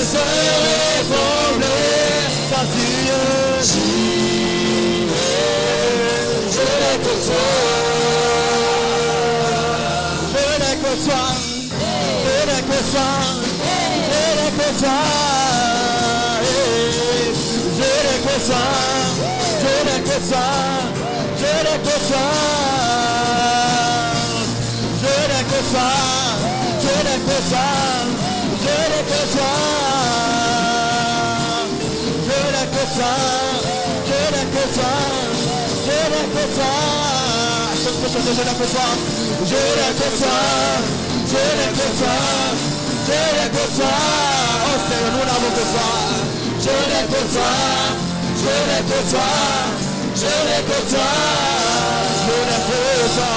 serai comblé, car tu es je n'ai que toi. Je n'ai que toi. Je n'ai que toi. Je n'ai que toi. Je n'ai que toi. Je n'ai que toi. Je n'ai que toi. Je n'ai que toi. Je n'ai que toi. Je n'ai que toi. Je n'ai que toi. Je n'ai que toi. Je n'ai que toi. Je n'ai que toi. Je n'ai que toi. Je n'ai que toi. Je n'ai que toi. Je n'ai que toi. Oh Seigneur, nous n'avons que toi. Je n'ai que toi. Je n'ai que toi. Je n'ai que toi. Je n'ai que toi.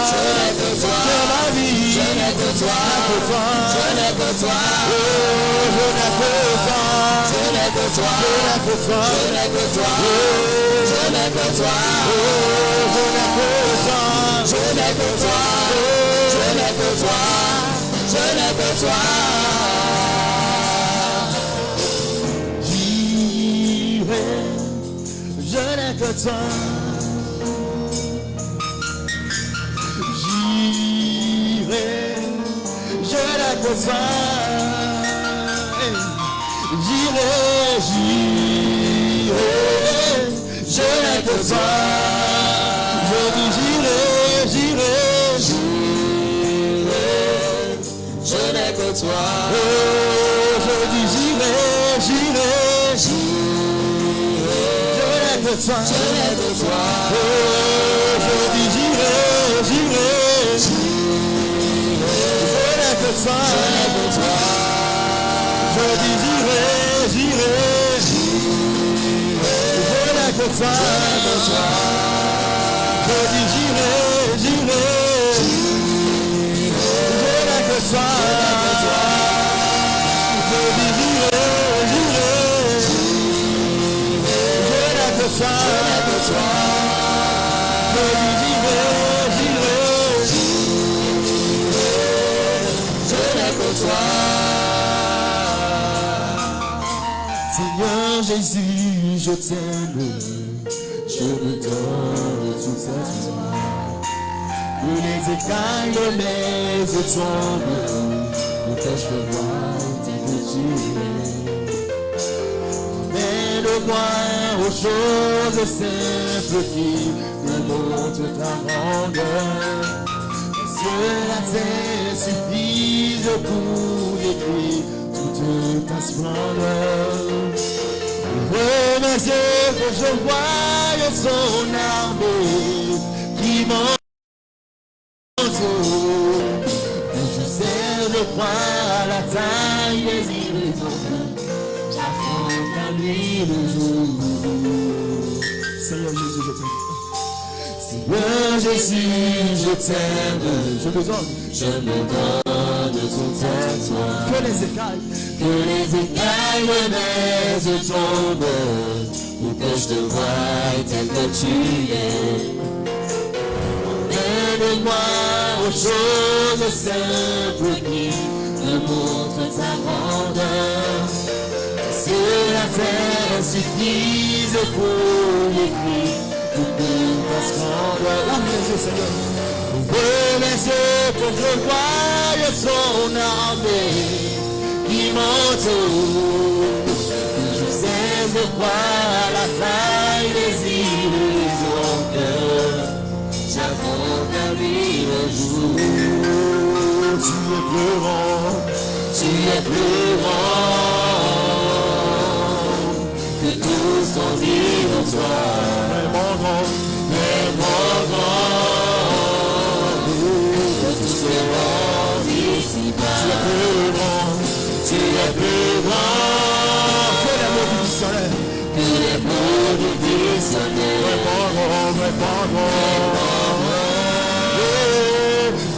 Je n'ai que toi. C'est ma vie. Je n'ai que toi. Je n'ai que toi. Je n'ai que toi. Je n'ai que toi. Je n'ai que toi. Je n'ai que toi. Je n'ai que toi. Je n'ai que toi. Je n'ai que toi. J'irai. Je n'ai que toi. J'irai. Je n'ai que toi. J'irai. J'irai. Je n'ai que toi. Je dis j'irai. J'irai. J'irai. Je n'ai que toi. Oh, je dis j'irai. J'irai. J'irai. Je n'ai que toi. Je n'ai que toi. Oh, je dis j'irai. J'irai. J'irai. Je n'ai que toi. Je n'ai que toi. Je dis j'irai. J'irai. Je n'ai que toi. Je n'ai que toi. Je dis j'irai. J'irai. Je n'ai que toi. Je dis j'irai. J'irai. Je n'ai que toi. Je dis j'irai. J'irai. Je n'ai que toi. Seigneur Jésus, je t'aime. Je me donne toute cette joie. Que les écailles de mes yeux tombent, pour que je vois tel que tu es. Mène-moi aux choses simples qui me montrent ta grandeur. Que la terre suffise pour décrire toute ta splendeur. Ouvre mes yeux que je voie son armée qui monte. Je sais, je crois à la taille des illusions. J'affronte à lui le jour. Seigneur Jésus, je t'aime. Seigneur Jésus, je t'aime. Je me donne tout à toi. Que les écailles de mes yeux tombent, pour que je te voie tel que tu es. Mène-moi aux choses simples qui me montrent ta grandeur. Que la terre suffise pour l'écrire toute ta splendeur. Ouvre les yeux, Seigneur. Ouvre les yeux pour que je voie son armée qui m'entoure. Je sais de quoi la faille des illusions que j'affronte à lui le jour. Tu es plus grand, tu es plus grand que tout ce qu'on dit en toi. Vraiment grand, vraiment grand que tout ce monde ici-bas. Tu es plus grand, tu es plus grand que les mots du dictionnaire. Que les mots du dictionnaire. Vraiment grand, vraiment grand.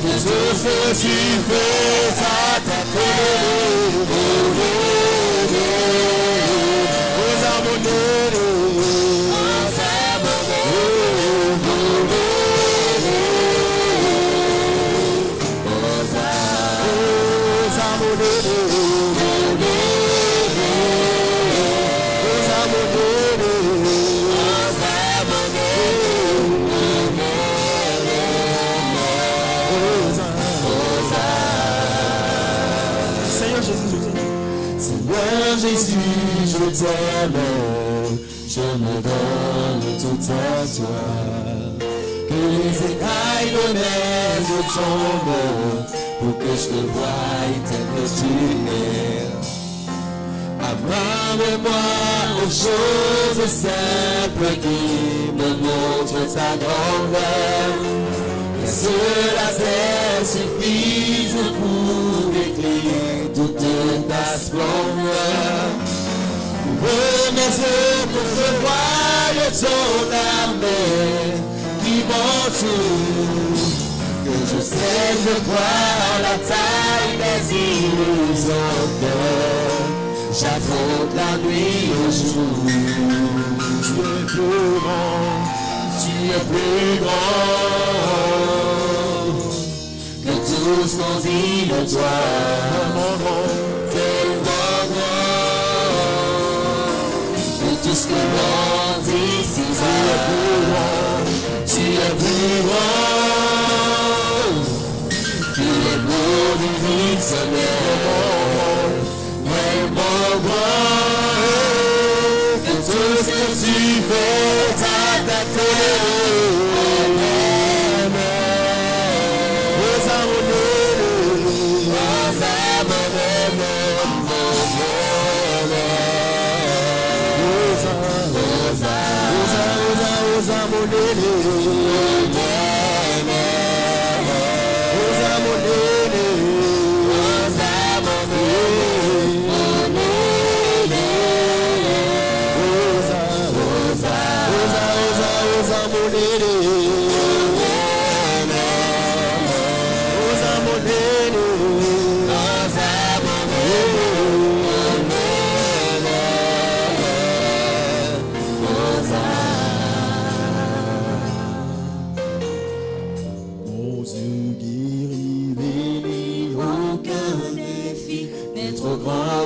Que tout ce que tu fais, ça t'appelle. Aux abonnés. Seigneur Jésus, je t'aime, je me donne tout à toi. Que les écailles de neige tombent pour que je te voie tel que tu es. Amène-moi aux choses simples qui me montrent ta grandeur. Que cela suffise pour décrire toute ta splendeur. Ouvre mes yeux pour que je voie ton armée qui m'entoure. Que je cesse de croire la taille des illusions que j'affronte la nuit au jour. Tu es plus grand, tu es plus grand que tout ce qu'on dit de toi. Tellement grand que tout ce que l'on dit ici. Tu es plus grand que les mots du vide sonnaient. Tellement grand que tout ce que tu fais t'adapter.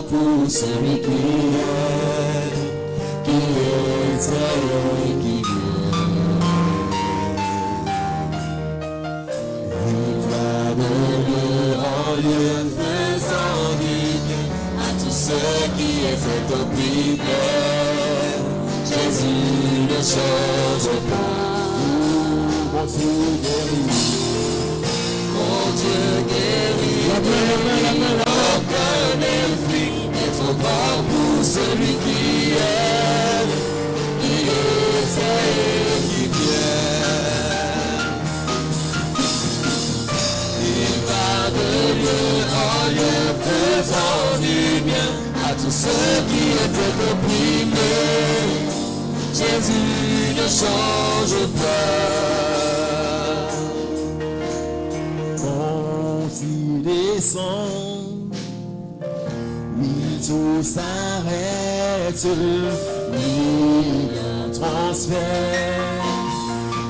Pour celui qui est et qui vient. Il va de lieu en lieu, faisant du bien à tous ceux qui étaient opprimés. Jésus ne change pas. Mon Dieu guérit. Mon Dieu guérit. Aucun effet n'est trop grand pour celui qui est et qui vient. Il va de lieu en lieu, faisant du bien à tous ceux qui étaient opprimés. Jésus ne change pas. Quand il descend, oui, tout s'arrête, oui, un transfert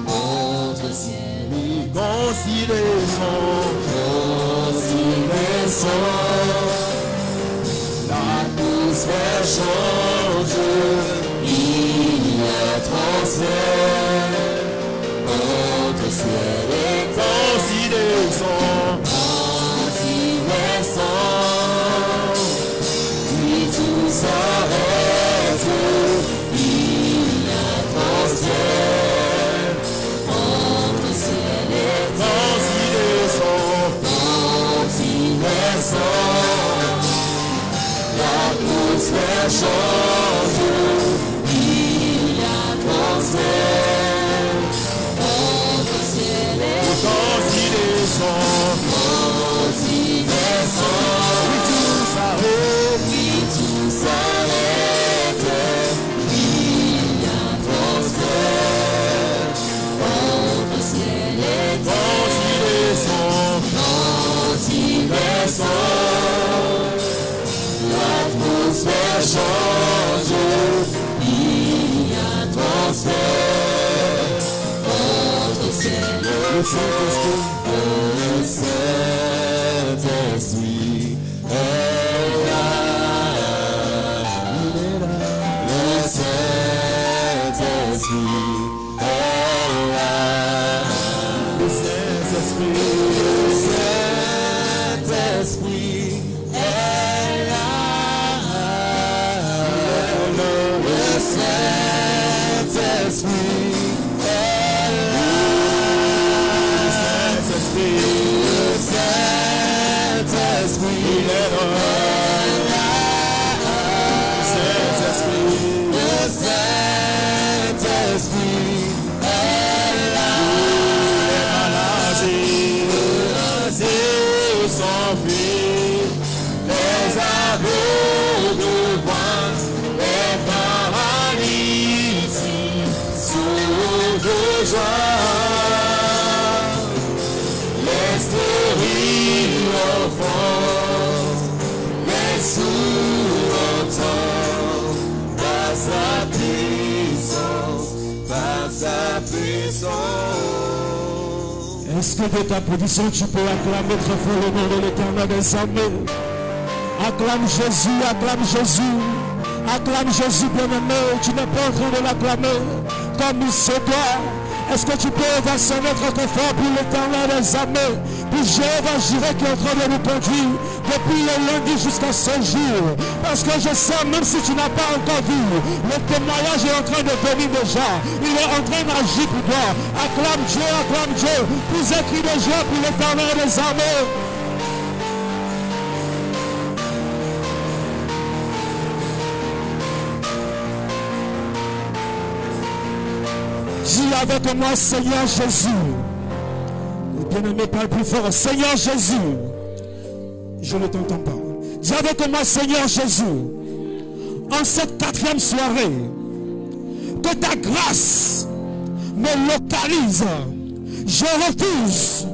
entre ciel et quand il descend, l'atmosphère change, il y a un transfert entre ciel et quand il descend, tout s'arrête, il y a un transfert entre ciel et quand il descend, l'atmosphère change, il y a un transfert entre ciel et quand il descend, tout s'arrête. Tout s'arrête, il y a un transfert entre ciel et quand il descend, l'atmosphère change, il y a un transfert entre ciel et le Saint-Esprit est là. Le Saint-Esprit est là. Est-ce que de ta position tu peux acclamer très fort le nom de l'Éternel des armées? Acclame Jésus, acclame Jésus. Acclame Jésus bien-aimé. Tu n'es pas en train de l'acclamer comme il se doit. Est-ce que tu peux verser notre fort pour l'Éternel des armées, pour Jéhovah Jireh qui est en train de nous conduire depuis le lundi jusqu'à ce jour? Parce que je sais, même si tu n'as pas encore vu, le témoignage est en train de venir déjà. Il est en train d'agir pour toi. Acclame Dieu, vous écris de joie pour l'Éternel des armées. Dis avec moi, Seigneur Jésus. Bien-aimé, parle plus fort. Seigneur Jésus. Je ne t'entends pas. Dis avec moi, Seigneur Jésus. En cette 4e soirée, que ta grâce me localise. Je refuse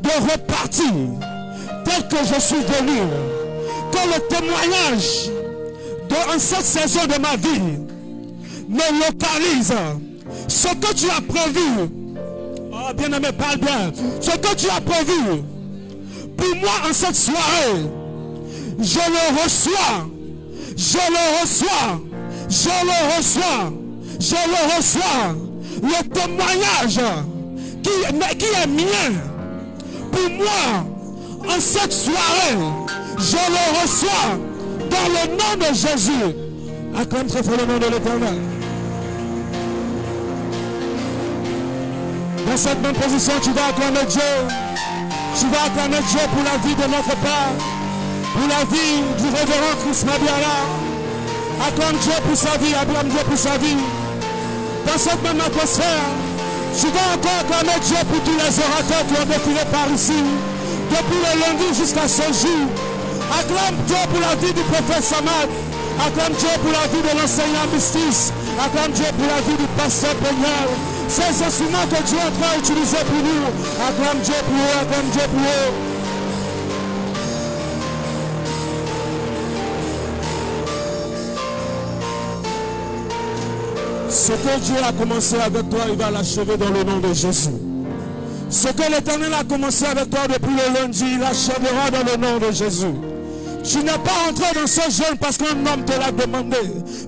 de repartir tel que je suis venu. Que le témoignage en cette saison de ma vie me localise. Ce que tu as prévu, oh bien-aimé, parle bien. Ce que tu as prévu pour moi en cette soirée, je le reçois. Je le reçois. Je le reçois. Je le reçois. Le témoignage qui est mien pour moi en cette soirée, je le reçois dans le nom de Jésus. Acclame très fort le nom de l'Éternel. Dans cette même position, tu vas acclamer Dieu. Tu vas acclamer Dieu pour la vie de notre Père, pour la vie du révérend Chris Mabiala. Acclame Dieu pour sa vie, acclame Dieu pour sa vie. Dans cette même atmosphère, tu vas encore acclamer Dieu pour tous les orateurs qui ont défilé par ici, depuis le lundi jusqu'à ce jour. Acclame Dieu pour la vie du prophète Samad. Acclame Dieu pour la vie de l'enseignant Mystis. Acclame Dieu pour la vie du pasteur Peignal. Ces instruments que Dieu est en train d'utiliser pour nous. Acclame Dieu pour eux, acclame Dieu pour eux. Ce que Dieu a commencé avec toi, il va l'achever dans le nom de Jésus. Ce que l'Éternel a commencé avec toi depuis le lundi, il l'achèvera dans le nom de Jésus. Tu n'es pas rentré dans ce jeûne parce qu'un homme te l'a demandé,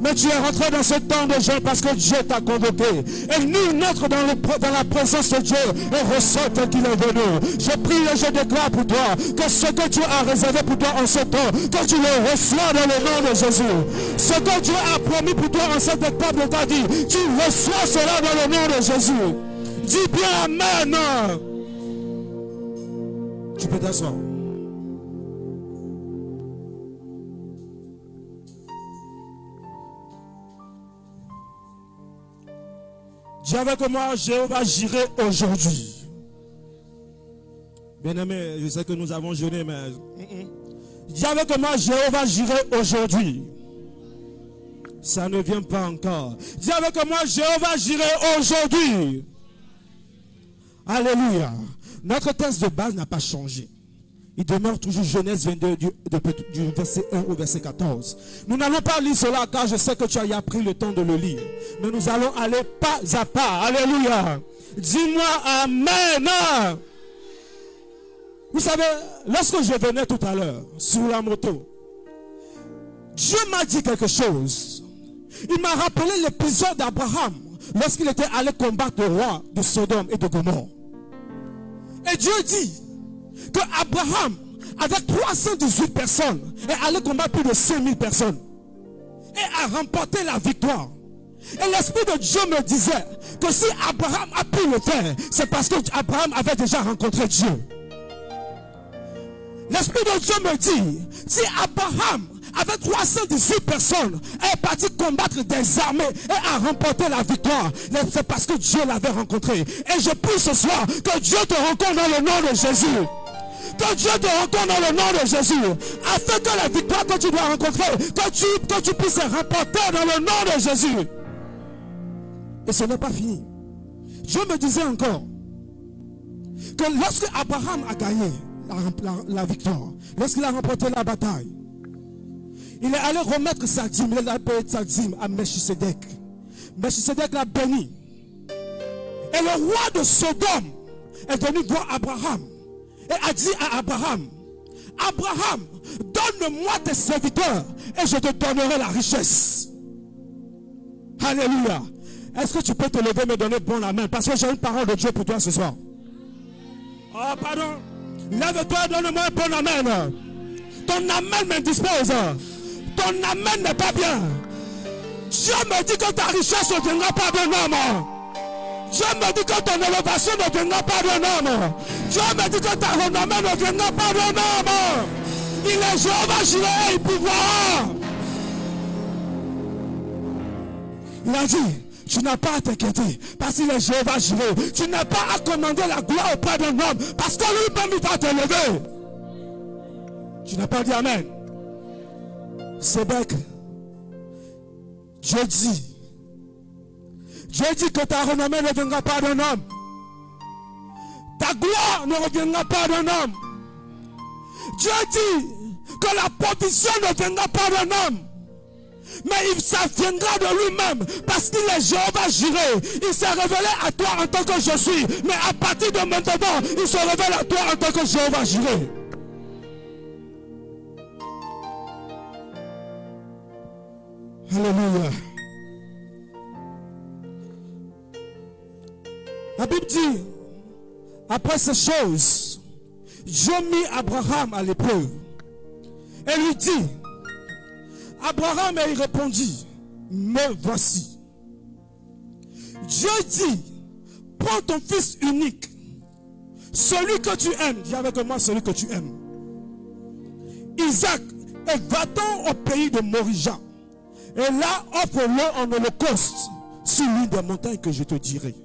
mais tu es rentré dans ce temps de jeûne parce que Dieu t'a convoqué. Et nous, notre dans la présence de Dieu, on ressort tel qu'il est venu. Je prie et je déclare pour toi que ce que Dieu a réservé pour toi en ce temps, que tu le reçois dans le nom de Jésus. Ce que Dieu a promis pour toi en cette étape de ta vie, tu reçois cela dans le nom de Jésus. Dis bien Amen. Tu peux t'asseoir. Dis avec moi, Jéhovah Jireh aujourd'hui. Bien-aimé, je sais que nous avons jeûné, mais... Dis avec moi, Jéhovah Jireh aujourd'hui. Ça ne vient pas encore. Dis avec moi, Jéhovah Jireh aujourd'hui. Alléluia. Notre texte de base n'a pas changé. Il demeure toujours Genèse 22 du verset 1 au verset 14. Nous n'allons pas lire cela car je sais que tu as pris le temps de le lire. Mais nous allons aller pas à pas. Alléluia. Dis-moi Amen. Vous savez, lorsque je venais tout à l'heure sur la moto, Dieu m'a dit quelque chose. Il m'a rappelé l'épisode d'Abraham lorsqu'il était allé combattre le roi de Sodome et de Gomorrhe. Et Dieu dit que Abraham, avec 318 personnes, est allé combattre plus de 5000 personnes et a remporté la victoire. Et l'Esprit de Dieu me disait que si Abraham a pu le faire, c'est parce que Abraham avait déjà rencontré Dieu. L'Esprit de Dieu me dit, si Abraham, avec 318 personnes, est parti combattre des armées et a remporté la victoire, c'est parce que Dieu l'avait rencontré. Et je prie ce soir que Dieu te rencontre dans le nom de Jésus. Que Dieu te rencontre dans le nom de Jésus. Afin que la victoire que tu dois rencontrer, que tu puisses remporter dans le nom de Jésus. Et ce n'est pas fini. Dieu me disait encore que lorsque Abraham a gagné la victoire, lorsqu'il a remporté la bataille, il est allé remettre sa dîme, il a payé sa dîme à Melchisedec. Melchisedec l'a béni. Et le roi de Sodome est venu voir Abraham et a dit à Abraham, Abraham, donne-moi tes serviteurs et je te donnerai la richesse. Alléluia. Est-ce que tu peux te lever et me donner bon la main? Parce que j'ai une parole de Dieu pour toi ce soir. Oh, pardon. Lève-toi, donne-moi un bon amen. Ton amen m'indispose. Ton amen n'est pas bien. Dieu me dit que ta richesse ne viendra pas d'un homme. Dieu me dit que ton élévation ne viendra pas d'un homme. Dieu me dit que ta renommée ne viendra pas d'un homme. Il est Jéhovah Jireh et il pourvoira. Il a dit, tu n'as pas à t'inquiéter parce qu'il est Jéhovah Jireh. Tu n'as pas à commander la gloire auprès d'un homme parce que lui-même il va te lever. Tu n'as pas dit amen. C'est bec. Dieu dit que ta renommée ne viendra pas d'un homme. Ta gloire ne reviendra pas d'un homme. Dieu dit que la provision ne viendra pas d'un homme. Mais ça viendra de lui-même parce qu'il est Jéhovah Jireh. Il s'est révélé à toi en tant que je suis. Mais à partir de maintenant, il se révèle à toi en tant que Jéhovah Jireh. Alléluia. La Bible dit, après ces choses, Dieu mit Abraham à l'épreuve et lui dit, Abraham, et il répondit, me voici. Dieu dit, prends ton fils unique, celui que tu aimes, dis avec moi celui que tu aimes, Isaac, et va-t'en au pays de Morija, et là offre-le en holocauste sur l'une des montagnes que je te dirai.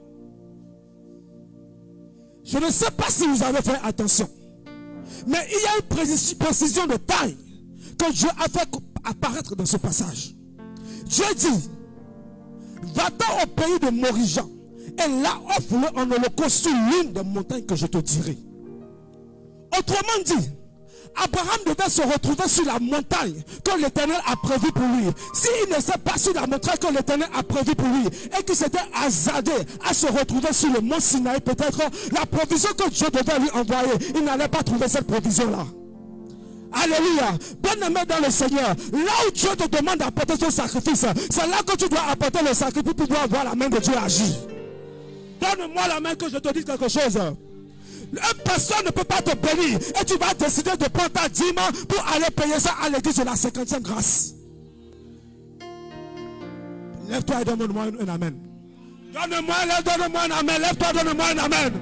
Je ne sais pas si vous avez fait attention, mais il y a une précision de taille que Dieu a fait apparaître dans ce passage. Dieu dit, va-t'en au pays de Morija, et là offre-le en holocauste sur l'une des montagnes que je te dirai. Autrement dit, Abraham devait se retrouver sur la montagne que l'Éternel a prévue pour lui. S'il ne s'est pas sur la montagne que l'Éternel a prévue pour lui et qu'il s'était hasardé à se retrouver sur le mont Sinaï, peut-être la provision que Dieu devait lui envoyer, il n'allait pas trouver cette provision-là. Alléluia. Bien-aimé dans le Seigneur, là où Dieu te demande d'apporter son sacrifice, c'est là que tu dois apporter le sacrifice pour pouvoir voir la main de Dieu agir. Donne-moi la main que je te dise quelque chose. Personne ne peut pas te bénir et tu vas décider de prendre ta dîme pour aller payer ça à l'église de la 50e grâce. Lève-toi et donne-moi un amen. Donne-moi un amen. Lève-toi, donne-moi un amen.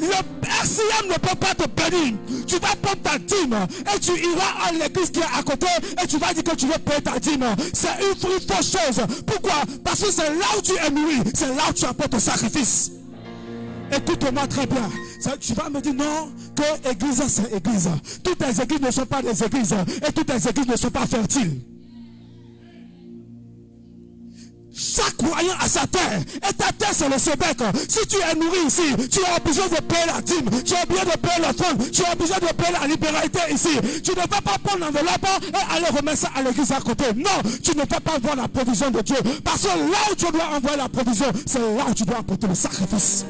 Le RCM ne peut pas te bénir. Tu vas prendre ta dîme et tu iras à l'église qui est à côté et tu vas dire que tu veux payer ta dîme. C'est une fausse chose. Pourquoi? Parce que c'est là où tu es nourri. C'est là où tu apportes ton sacrifice. Écoute-moi très bien. Tu vas me dire non, que église c'est église. Toutes les églises ne sont pas des églises et toutes les églises ne sont pas fertiles. Chaque croyant a sa terre et ta terre c'est le Sébec. Si tu es nourri ici, tu es obligé de payer la dîme, tu es obligé de payer l'offrande, tu es obligé de payer la libéralité ici. Tu ne vas pas prendre l'enveloppe et aller remettre ça à l'église à côté. Non, tu ne vas pas voir la provision de Dieu. Parce que là où tu dois envoyer la provision, c'est là où tu dois apporter le sacrifice.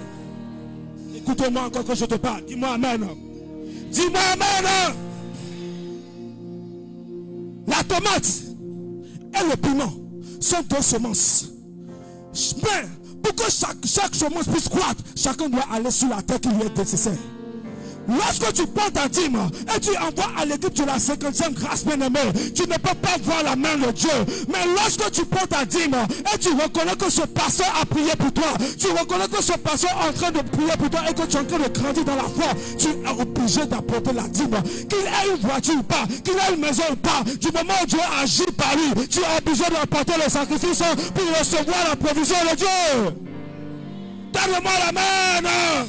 Écoute-moi encore que je te parle. Dis-moi amen. Dis-moi amen. La tomate et le piment sont deux semences. Mais pour que chaque semence puisse croître, chacun doit aller sur la terre qui lui est nécessaire. Lorsque tu prends ta dîme et tu envoies à l'équipe de la 50e grâce bien-aimée, tu ne peux pas voir la main de Dieu. Mais lorsque tu prends ta dîme et tu reconnais que ce pasteur a prié pour toi, tu reconnais que ce pasteur est en train de prier pour toi et que tu es en train de grandir dans la foi, tu es obligé d'apporter la dîme. Qu'il ait une voiture ou pas, qu'il ait une maison ou pas, du moment où Dieu agit par lui, tu es obligé d'apporter le sacrifice pour recevoir la provision de Dieu. Donne-moi la main.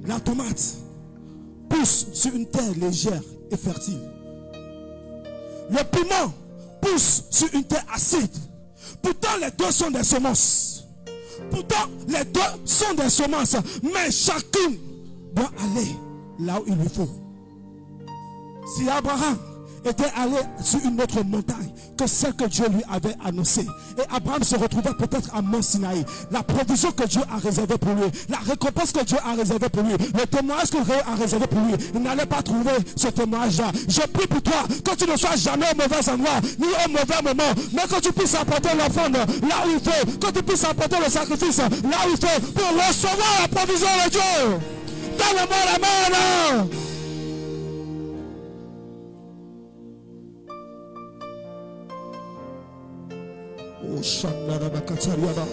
La tomate pousse sur une terre légère et fertile. Le piment pousse sur une terre acide. Pourtant, les deux sont des semences. Mais chacune doit aller là où il lui faut. Si Abraham était allé sur une autre montagne que celle que Dieu lui avait annoncée. Et Abraham se retrouvait peut-être à Mont Sinaï. La provision que Dieu a réservée pour lui, la récompense que Dieu a réservée pour lui, le témoignage que Dieu a réservé pour lui, il n'allait pas trouver ce témoignage-là. Je prie pour toi que tu ne sois jamais au mauvais endroit, ni au mauvais moment, mais que tu puisses apporter l'offrande là où il faut, que tu puisses apporter le sacrifice là où il faut pour recevoir la provision de Dieu. Donne-moi la main. Oh, Shandaraba Katariaba.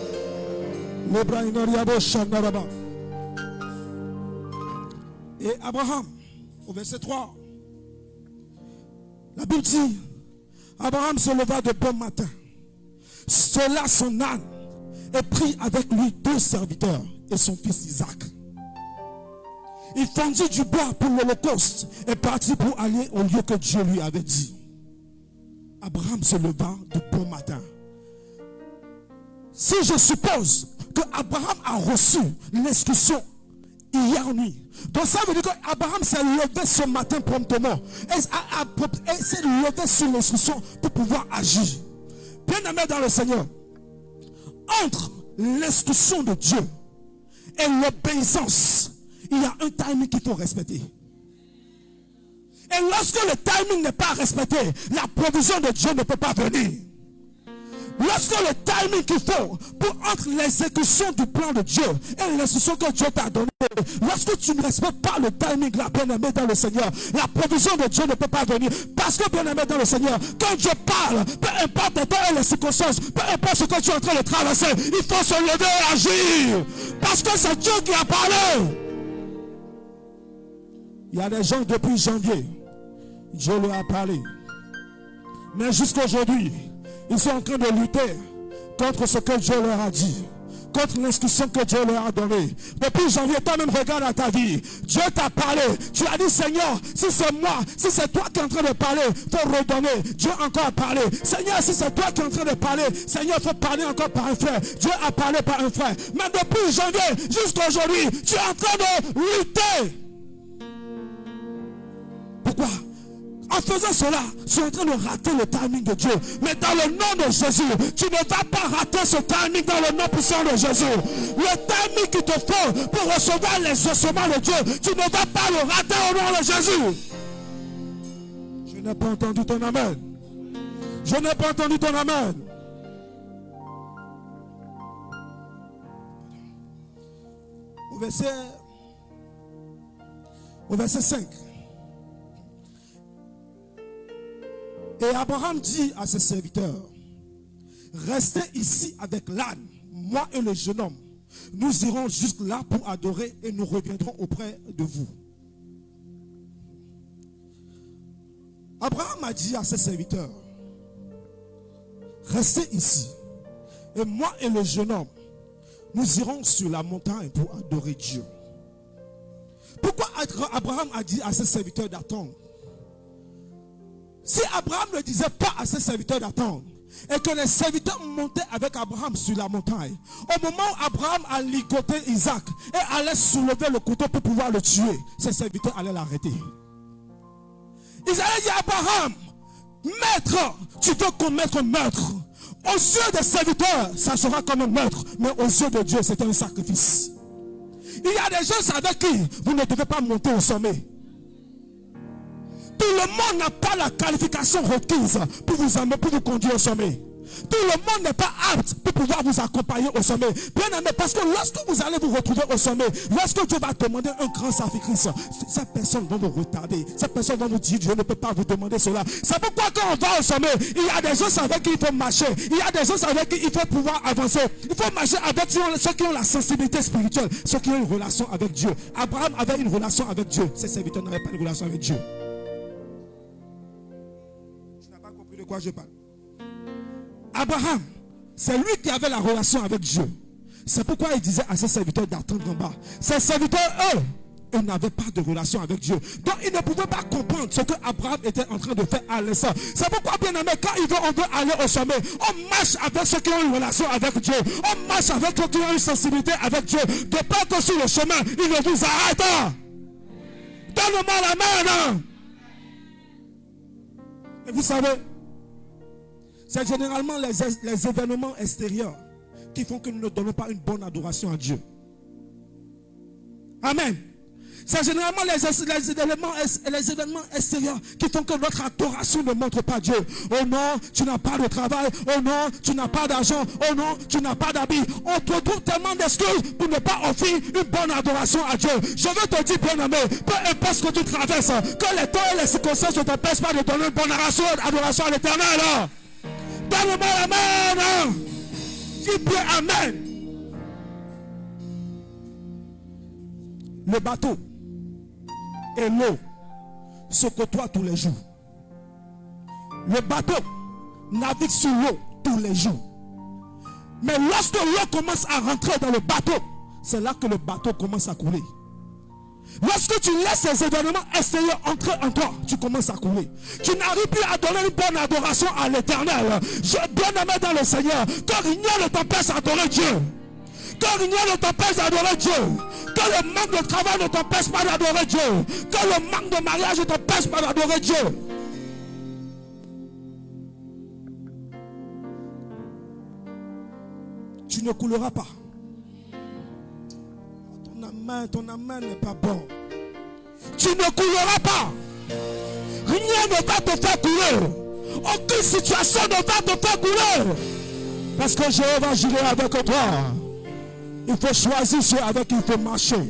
Lebrainariabo Shandaraba. Et Abraham, au verset 3, la Bible dit, Abraham se leva de bon matin, sella son âne et prit avec lui 2 serviteurs et son fils Isaac. Il fendit du bois pour l'holocauste et partit pour aller au lieu que Dieu lui avait dit. Abraham se leva de bon matin. Si je suppose que Abraham a reçu l'instruction hier nuit, donc ça veut dire qu'Abraham s'est levé ce matin promptement et s'est levé sur l'instruction pour pouvoir agir. Bien aimé dans le Seigneur, entre l'instruction de Dieu et l'obéissance, il y a un timing qu'il faut respecter. Et lorsque le timing n'est pas respecté, la provision de Dieu ne peut pas venir. Lorsque le timing qu'il faut pour entre l'exécution du plan de Dieu et l'instruction que Dieu t'a donnée, lorsque tu ne respectes pas le timing, là, bien aimé dans le Seigneur, la provision de Dieu ne peut pas venir. Parce que, bien aimé dans le Seigneur, quand Dieu parle, peu importe le temps et les circonstances, peu importe ce que tu es en train de traverser, il faut se lever et agir. Parce que c'est Dieu qui a parlé. Il y a des gens depuis janvier, Dieu leur a parlé. Mais jusqu'à aujourd'hui, ils sont en train de lutter contre ce que Dieu leur a dit, contre l'instruction que Dieu leur a donnée. Depuis janvier, toi-même regarde à ta vie. Dieu t'a parlé. Tu as dit, Seigneur, si c'est moi, si c'est toi qui es en train de parler, il faut redonner. Dieu encore a parlé. Seigneur, si c'est toi qui es en train de parler, Seigneur, il faut parler encore par un frère. Dieu a parlé par un frère. Mais depuis janvier jusqu'à aujourd'hui, tu es en train de lutter. Pourquoi? En faisant cela, tu es en train de rater le timing de Dieu. Mais dans le nom de Jésus, tu ne vas pas rater ce timing dans le nom puissant de Jésus. Le timing qu'il te faut pour recevoir les ossements de Dieu, tu ne vas pas le rater au nom de Jésus. Je n'ai pas entendu ton amen. Je n'ai pas entendu ton amen. Au verset 5. Et Abraham dit à ses serviteurs, restez ici avec l'âne, moi et le jeune homme. Nous irons jusque là pour adorer et nous reviendrons auprès de vous. Abraham a dit à ses serviteurs, restez ici. Et moi et le jeune homme, nous irons sur la montagne pour adorer Dieu. Pourquoi Abraham a dit à ses serviteurs d'attendre? Si Abraham ne disait pas à ses serviteurs d'attendre, et que les serviteurs montaient avec Abraham sur la montagne, au moment où Abraham a ligoté Isaac et allait soulever le couteau pour pouvoir le tuer, ses serviteurs allaient l'arrêter. Ils allaient dire à Abraham, maître, tu dois commettre un meurtre. Aux yeux des serviteurs, ça sera comme un meurtre, mais aux yeux de Dieu, c'était un sacrifice. Il y a des gens avec qui vous ne devez pas monter au sommet. Tout le monde n'a pas la qualification requise pour vous amener, pour vous conduire au sommet. Tout le monde n'est pas apte pour pouvoir vous accompagner au sommet. Bien aimé, parce que lorsque vous allez vous retrouver au sommet, lorsque Dieu va demander un grand sacrifice, ces personnes vont vous retarder. Ces personnes vont vous dire, Dieu ne peut pas vous demander cela. C'est pourquoi quand on va au sommet, il y a des gens avec qui il faut marcher. Il y a des gens avec qui il faut pouvoir avancer. Il faut marcher avec ceux qui ont la sensibilité spirituelle, ceux qui ont une relation avec Dieu. Abraham avait une relation avec Dieu. Ses serviteurs n'avaient pas une relation avec Dieu. Tu n'as pas compris de quoi je parle. Abraham, c'est lui qui avait la relation avec Dieu. C'est pourquoi il disait à ses serviteurs d'attendre en bas. Ses serviteurs, eux, ils n'avaient pas de relation avec Dieu. Donc ils ne pouvaient pas comprendre ce que Abraham était en train de faire à l'instant. C'est pourquoi, bien aimé, quand on veut aller au sommet, on marche avec ceux qui ont une relation avec Dieu. On marche avec ceux qui ont une sensibilité avec Dieu. De peur que sur le chemin, il ne vous arrête. Donne-moi la main. Et vous savez, c'est généralement les événements extérieurs qui font que nous ne donnons pas une bonne adoration à Dieu. Amen. C'est généralement les événements extérieurs qui font que notre adoration ne montre pas Dieu. Oh non, tu n'as pas de travail. Oh non, tu n'as pas d'argent. Oh non, tu n'as pas d'habits. On te trouve tellement d'excuses pour ne pas offrir une bonne adoration à Dieu. Je veux te dire, bien aimé, peu importe ce que tu traverses, que les temps et les circonstances ne t'empêchent pas de donner une bonne adoration à l'Éternel. Donne-moi l'amen. Dis bien amen. Le bateau et l'eau se côtoient tous les jours. Le bateau navigue sur l'eau tous les jours. Mais lorsque l'eau commence à rentrer dans le bateau, c'est là que le bateau commence à couler. Lorsque tu laisses ces événements extérieurs entrer en toi, tu commences à couler. Tu n'arrives plus à donner une bonne adoration à l'Éternel. Je bien aimé dans le Seigneur, que rien ne t'empêche d'adorer Dieu. Que rien ne t'empêche d'adorer Dieu. Que le manque de travail ne t'empêche pas d'adorer Dieu. Que le manque de mariage ne t'empêche pas d'adorer Dieu. Tu ne couleras pas. Ton amen n'est pas bon. Tu ne couleras pas. Rien ne va te faire couler. Aucune situation ne va te faire couler. Parce que Jéhovah agira avec toi. Il faut choisir ceux avec qui il faut marcher. Il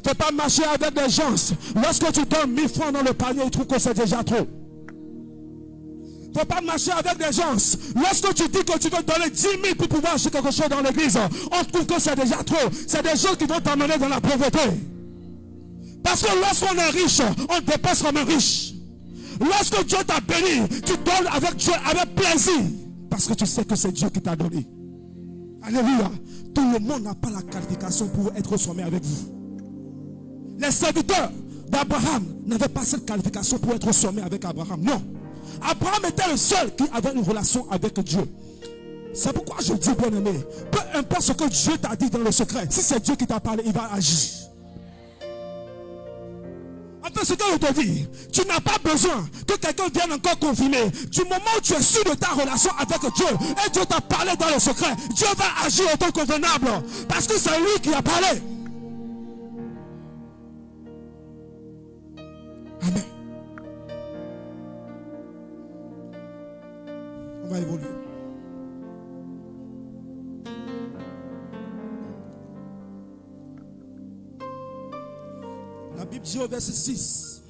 ne faut pas marcher avec des gens. Lorsque tu donnes 1000 francs dans le panier, ils trouvent que c'est déjà trop. Il ne faut pas marcher avec des gens. Lorsque tu dis que tu veux donner 10 000 pour pouvoir acheter quelque chose dans l'église, on trouve que c'est déjà trop. C'est des gens qui vont t'amener dans la pauvreté. Parce que lorsqu'on est riche, on dépense comme un riche. Lorsque Dieu t'a béni, tu donnes avec Dieu, avec plaisir. Parce que tu sais que c'est Dieu qui t'a donné. Alléluia. Tout le monde n'a pas la qualification pour être au sommet avec vous. Les serviteurs d'Abraham n'avaient pas cette qualification pour être au sommet avec Abraham. Non. Abraham était le seul qui avait une relation avec Dieu. C'est pourquoi je dis, bien aimé, peu importe ce que Dieu t'a dit dans le secret, si c'est Dieu qui t'a parlé, il va agir. En fait, ce que je te dis, tu n'as pas besoin que quelqu'un vienne encore confirmer. Du moment où tu es sûr de ta relation avec Dieu, et Dieu t'a parlé dans le secret, Dieu va agir au temps convenable. Parce que c'est lui qui a parlé. Amen. On va évoluer. La Bible dit au verset 6,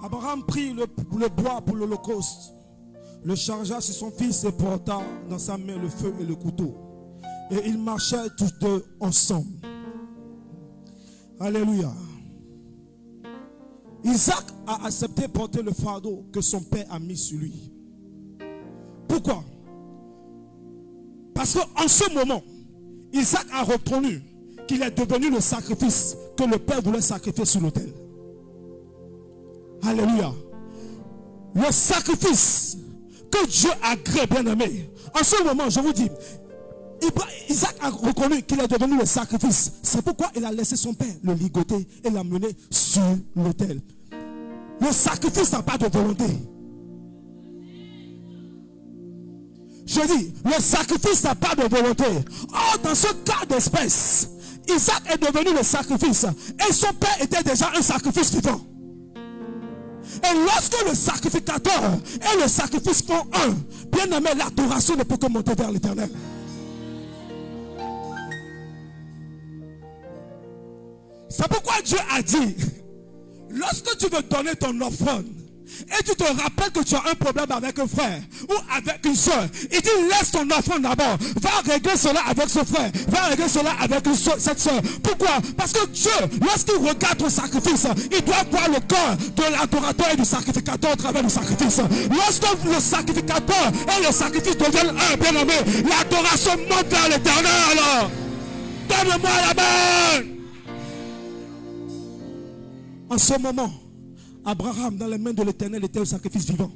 Abraham prit le bois pour l'holocauste, le chargea sur son fils et porta dans sa main le feu et le couteau. Et ils marchaient tous deux ensemble. Alléluia. Isaac a accepté porter le fardeau que son père a mis sur lui. Pourquoi? Parce qu'en ce moment, Isaac a reconnu qu'il est devenu le sacrifice que le père voulait sacrifier sur l'autel. Alléluia. Le sacrifice que Dieu a créé, bien aimé. En ce moment, je vous dis, Isaac a reconnu qu'il est devenu le sacrifice. C'est pourquoi il a laissé son père le ligoter et l'amener sur l'autel. Le sacrifice n'a pas de volonté. Je dis, le sacrifice n'a pas de volonté. Or, dans ce cas d'espèce, Isaac est devenu le sacrifice. Et son père était déjà un sacrifice vivant. Et lorsque le sacrificateur et le sacrifice font un, bien aimé, l'adoration ne peut que monter vers l'Éternel. C'est pourquoi Dieu a dit, lorsque tu veux donner ton offrande, et tu te rappelles que tu as un problème avec un frère ou avec une soeur, il dit laisse ton offrande d'abord, va régler cela avec ce frère, va régler cela avec cette soeur. Pourquoi? Parce que Dieu, lorsqu'il regarde ton sacrifice, il doit voir le cœur de l'adorateur et du sacrificateur au travers du sacrifice. Lorsque le sacrificateur et le sacrifice deviennent un, bien aimé, l'adoration monte vers l'Éternel. Donne-moi la main. En ce moment, Abraham, dans les mains de l'Éternel, était un sacrifice vivant.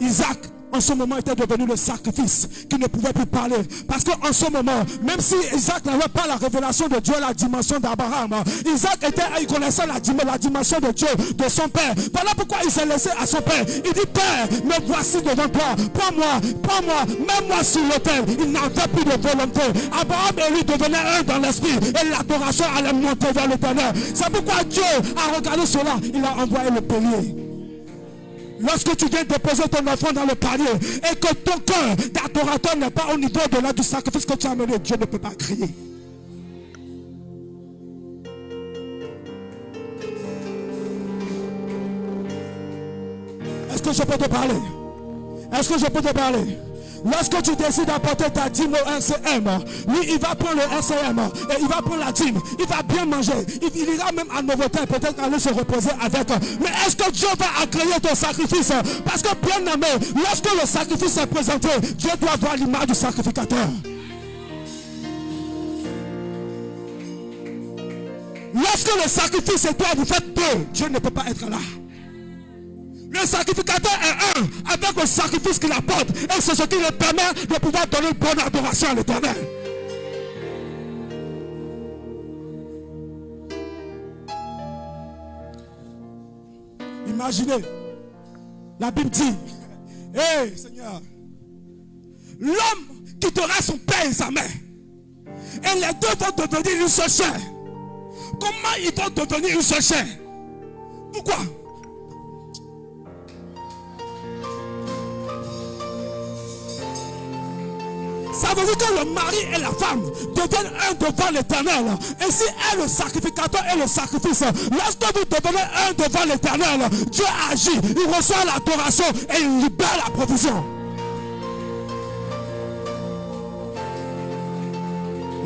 Isaac en ce moment était devenu le sacrifice qui ne pouvait plus parler. Parce qu'en ce moment, même si Isaac n'avait pas la révélation de Dieu, la dimension d'Abraham, Isaac il connaissait la dimension de Dieu, de son père. Voilà pourquoi il s'est laissé à son père. Il dit, Père, me voici devant toi. Prends-moi, mets-moi sur l'autel. Il n'avait plus de volonté. Abraham et lui devenaient un dans l'esprit. Et l'adoration allait monter vers l'Éternel. C'est pourquoi Dieu a regardé cela. Il a envoyé le bélier. Lorsque tu viens déposer ton enfant dans le panier et que ton cœur d'adorateur n'est pas au niveau de là du sacrifice que tu as amené, Dieu ne peut pas crier. Est-ce que je peux te parler? Est-ce que je peux te parler? Lorsque tu décides d'apporter ta dîme au RCM, lui il va prendre le RCM et il va prendre la dîme, il va bien manger, il ira même à Novotel peut-être aller se reposer avec. Mais est-ce que Dieu va agréer ton sacrifice? Parce que bien aimé, lorsque le sacrifice est présenté, Dieu doit voir l'image du sacrificateur. Lorsque le sacrifice et toi vous faites deux, Dieu ne peut pas être là. Le sacrificateur est un avec le sacrifice qu'il apporte. Et c'est ce qui lui permet de pouvoir donner une bonne adoration à l'Éternel. Imaginez, la Bible dit, hey Seigneur, l'homme quittera son père et sa mère. Et les deux vont devenir une seule chair. Comment ils vont devenir une seule chair? Pourquoi? Ça veut dire que le mari et la femme deviennent un devant l'Éternel. Et si est le sacrificateur et le sacrifice, lorsque vous devenez un devant l'Éternel, Dieu agit, il reçoit l'adoration et il libère la provision.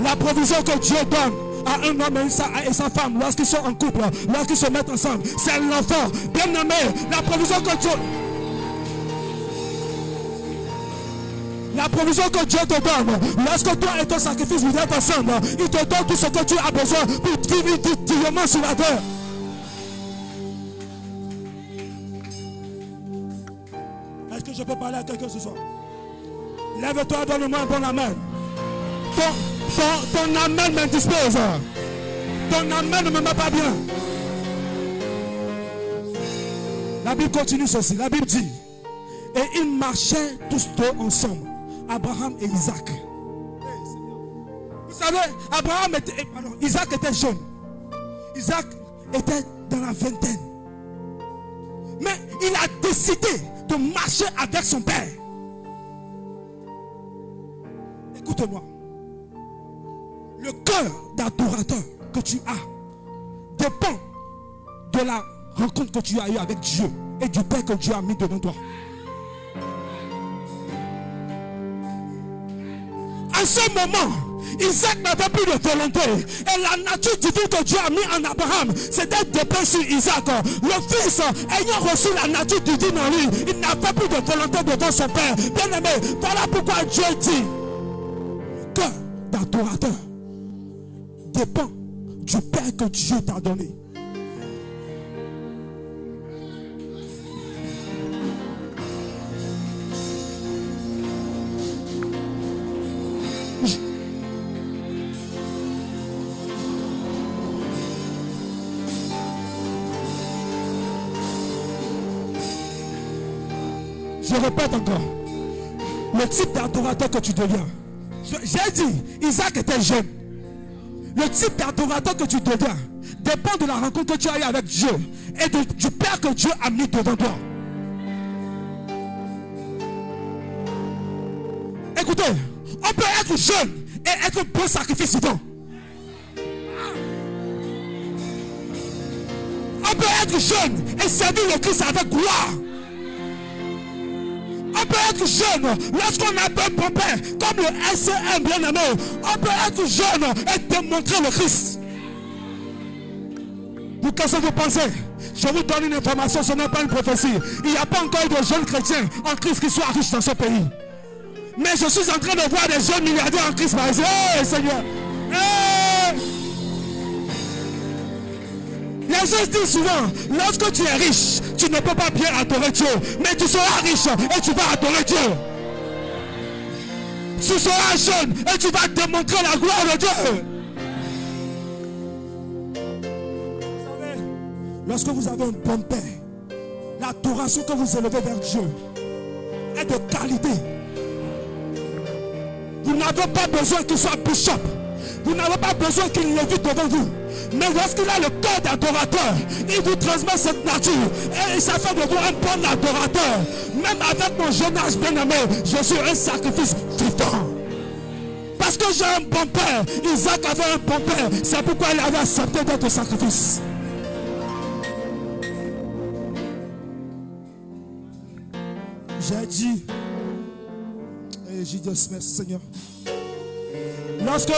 La provision que Dieu donne à un homme et sa femme lorsqu'ils sont en couple, lorsqu'ils se mettent ensemble, c'est l'enfant. Bien aimé, la provision que Dieu... La provision que Dieu te donne, lorsque toi et ton sacrifice vous êtes ensemble, il te donne tout ce que tu as besoin pour vivre dignement sur la terre. Est-ce que je peux parler à quelqu'un ce soir? Lève-toi, donne-moi un bon amen. Ton amen m'indispose. Ton amen ne me met pas bien. La Bible continue ceci. La Bible dit, et ils marchaient tous deux ensemble. Abraham et Isaac. Vous savez, Isaac était jeune. Isaac était dans la vingtaine. Mais il a décidé de marcher avec son père. Écoute-moi. Le cœur d'adorateur que tu as dépend de la rencontre que tu as eue avec Dieu et du Père que Dieu a mis devant toi. En ce moment, Isaac n'avait plus de volonté. Et la nature divine que Dieu a mis en Abraham, c'était dépeint sur Isaac. Le fils, ayant reçu la nature divine en lui, il n'avait plus de volonté devant son père. Bien aimé, voilà pourquoi Dieu dit que l'adorateur dépend du Père que Dieu t'a donné. Je répète encore, le type d'adorateur que tu deviens. J'ai dit, Isaac était jeune. Le type d'adorateur que tu deviens dépend de la rencontre que tu as eue avec Dieu et du Père que Dieu a mis devant toi. Écoutez, on peut être jeune et être bon sacrifice vivant. On peut être jeune et servir le Christ avec gloire. On peut être jeune lorsqu'on a un bon père, comme le SCM bien aimé. On peut être jeune et démontrer le Christ. Pour qu'est-ce que vous pensez? Je vous donne une information, ce n'est pas une prophétie. Il n'y a pas encore de jeunes chrétiens en Christ qui soient riches dans ce pays. Mais je suis en train de voir des jeunes milliardaires en Christ. Hey, Seigneur! Hey! Les gens disent souvent, lorsque tu es riche, tu ne peux pas bien adorer Dieu. Mais tu seras riche et tu vas adorer Dieu. Tu seras jeune et tu vas démontrer la gloire de Dieu. Vous savez, lorsque vous avez un bon père, l'adoration que vous élevez vers Dieu est de qualité. Vous n'avez pas besoin qu'il soit bishop. Vous n'avez pas besoin qu'il lévite devant vous. Mais lorsqu'il a le cœur d'adorateur, il vous transmet cette nature. Et ça fait de vous un bon adorateur. Même avec mon jeune âge bien-aimé, je suis un sacrifice vivant. Parce que j'ai un bon père. Isaac avait un bon père. C'est pourquoi il avait accepté d'être sacrifice. J'ai dit, et j'ai dit merci Seigneur. Lorsque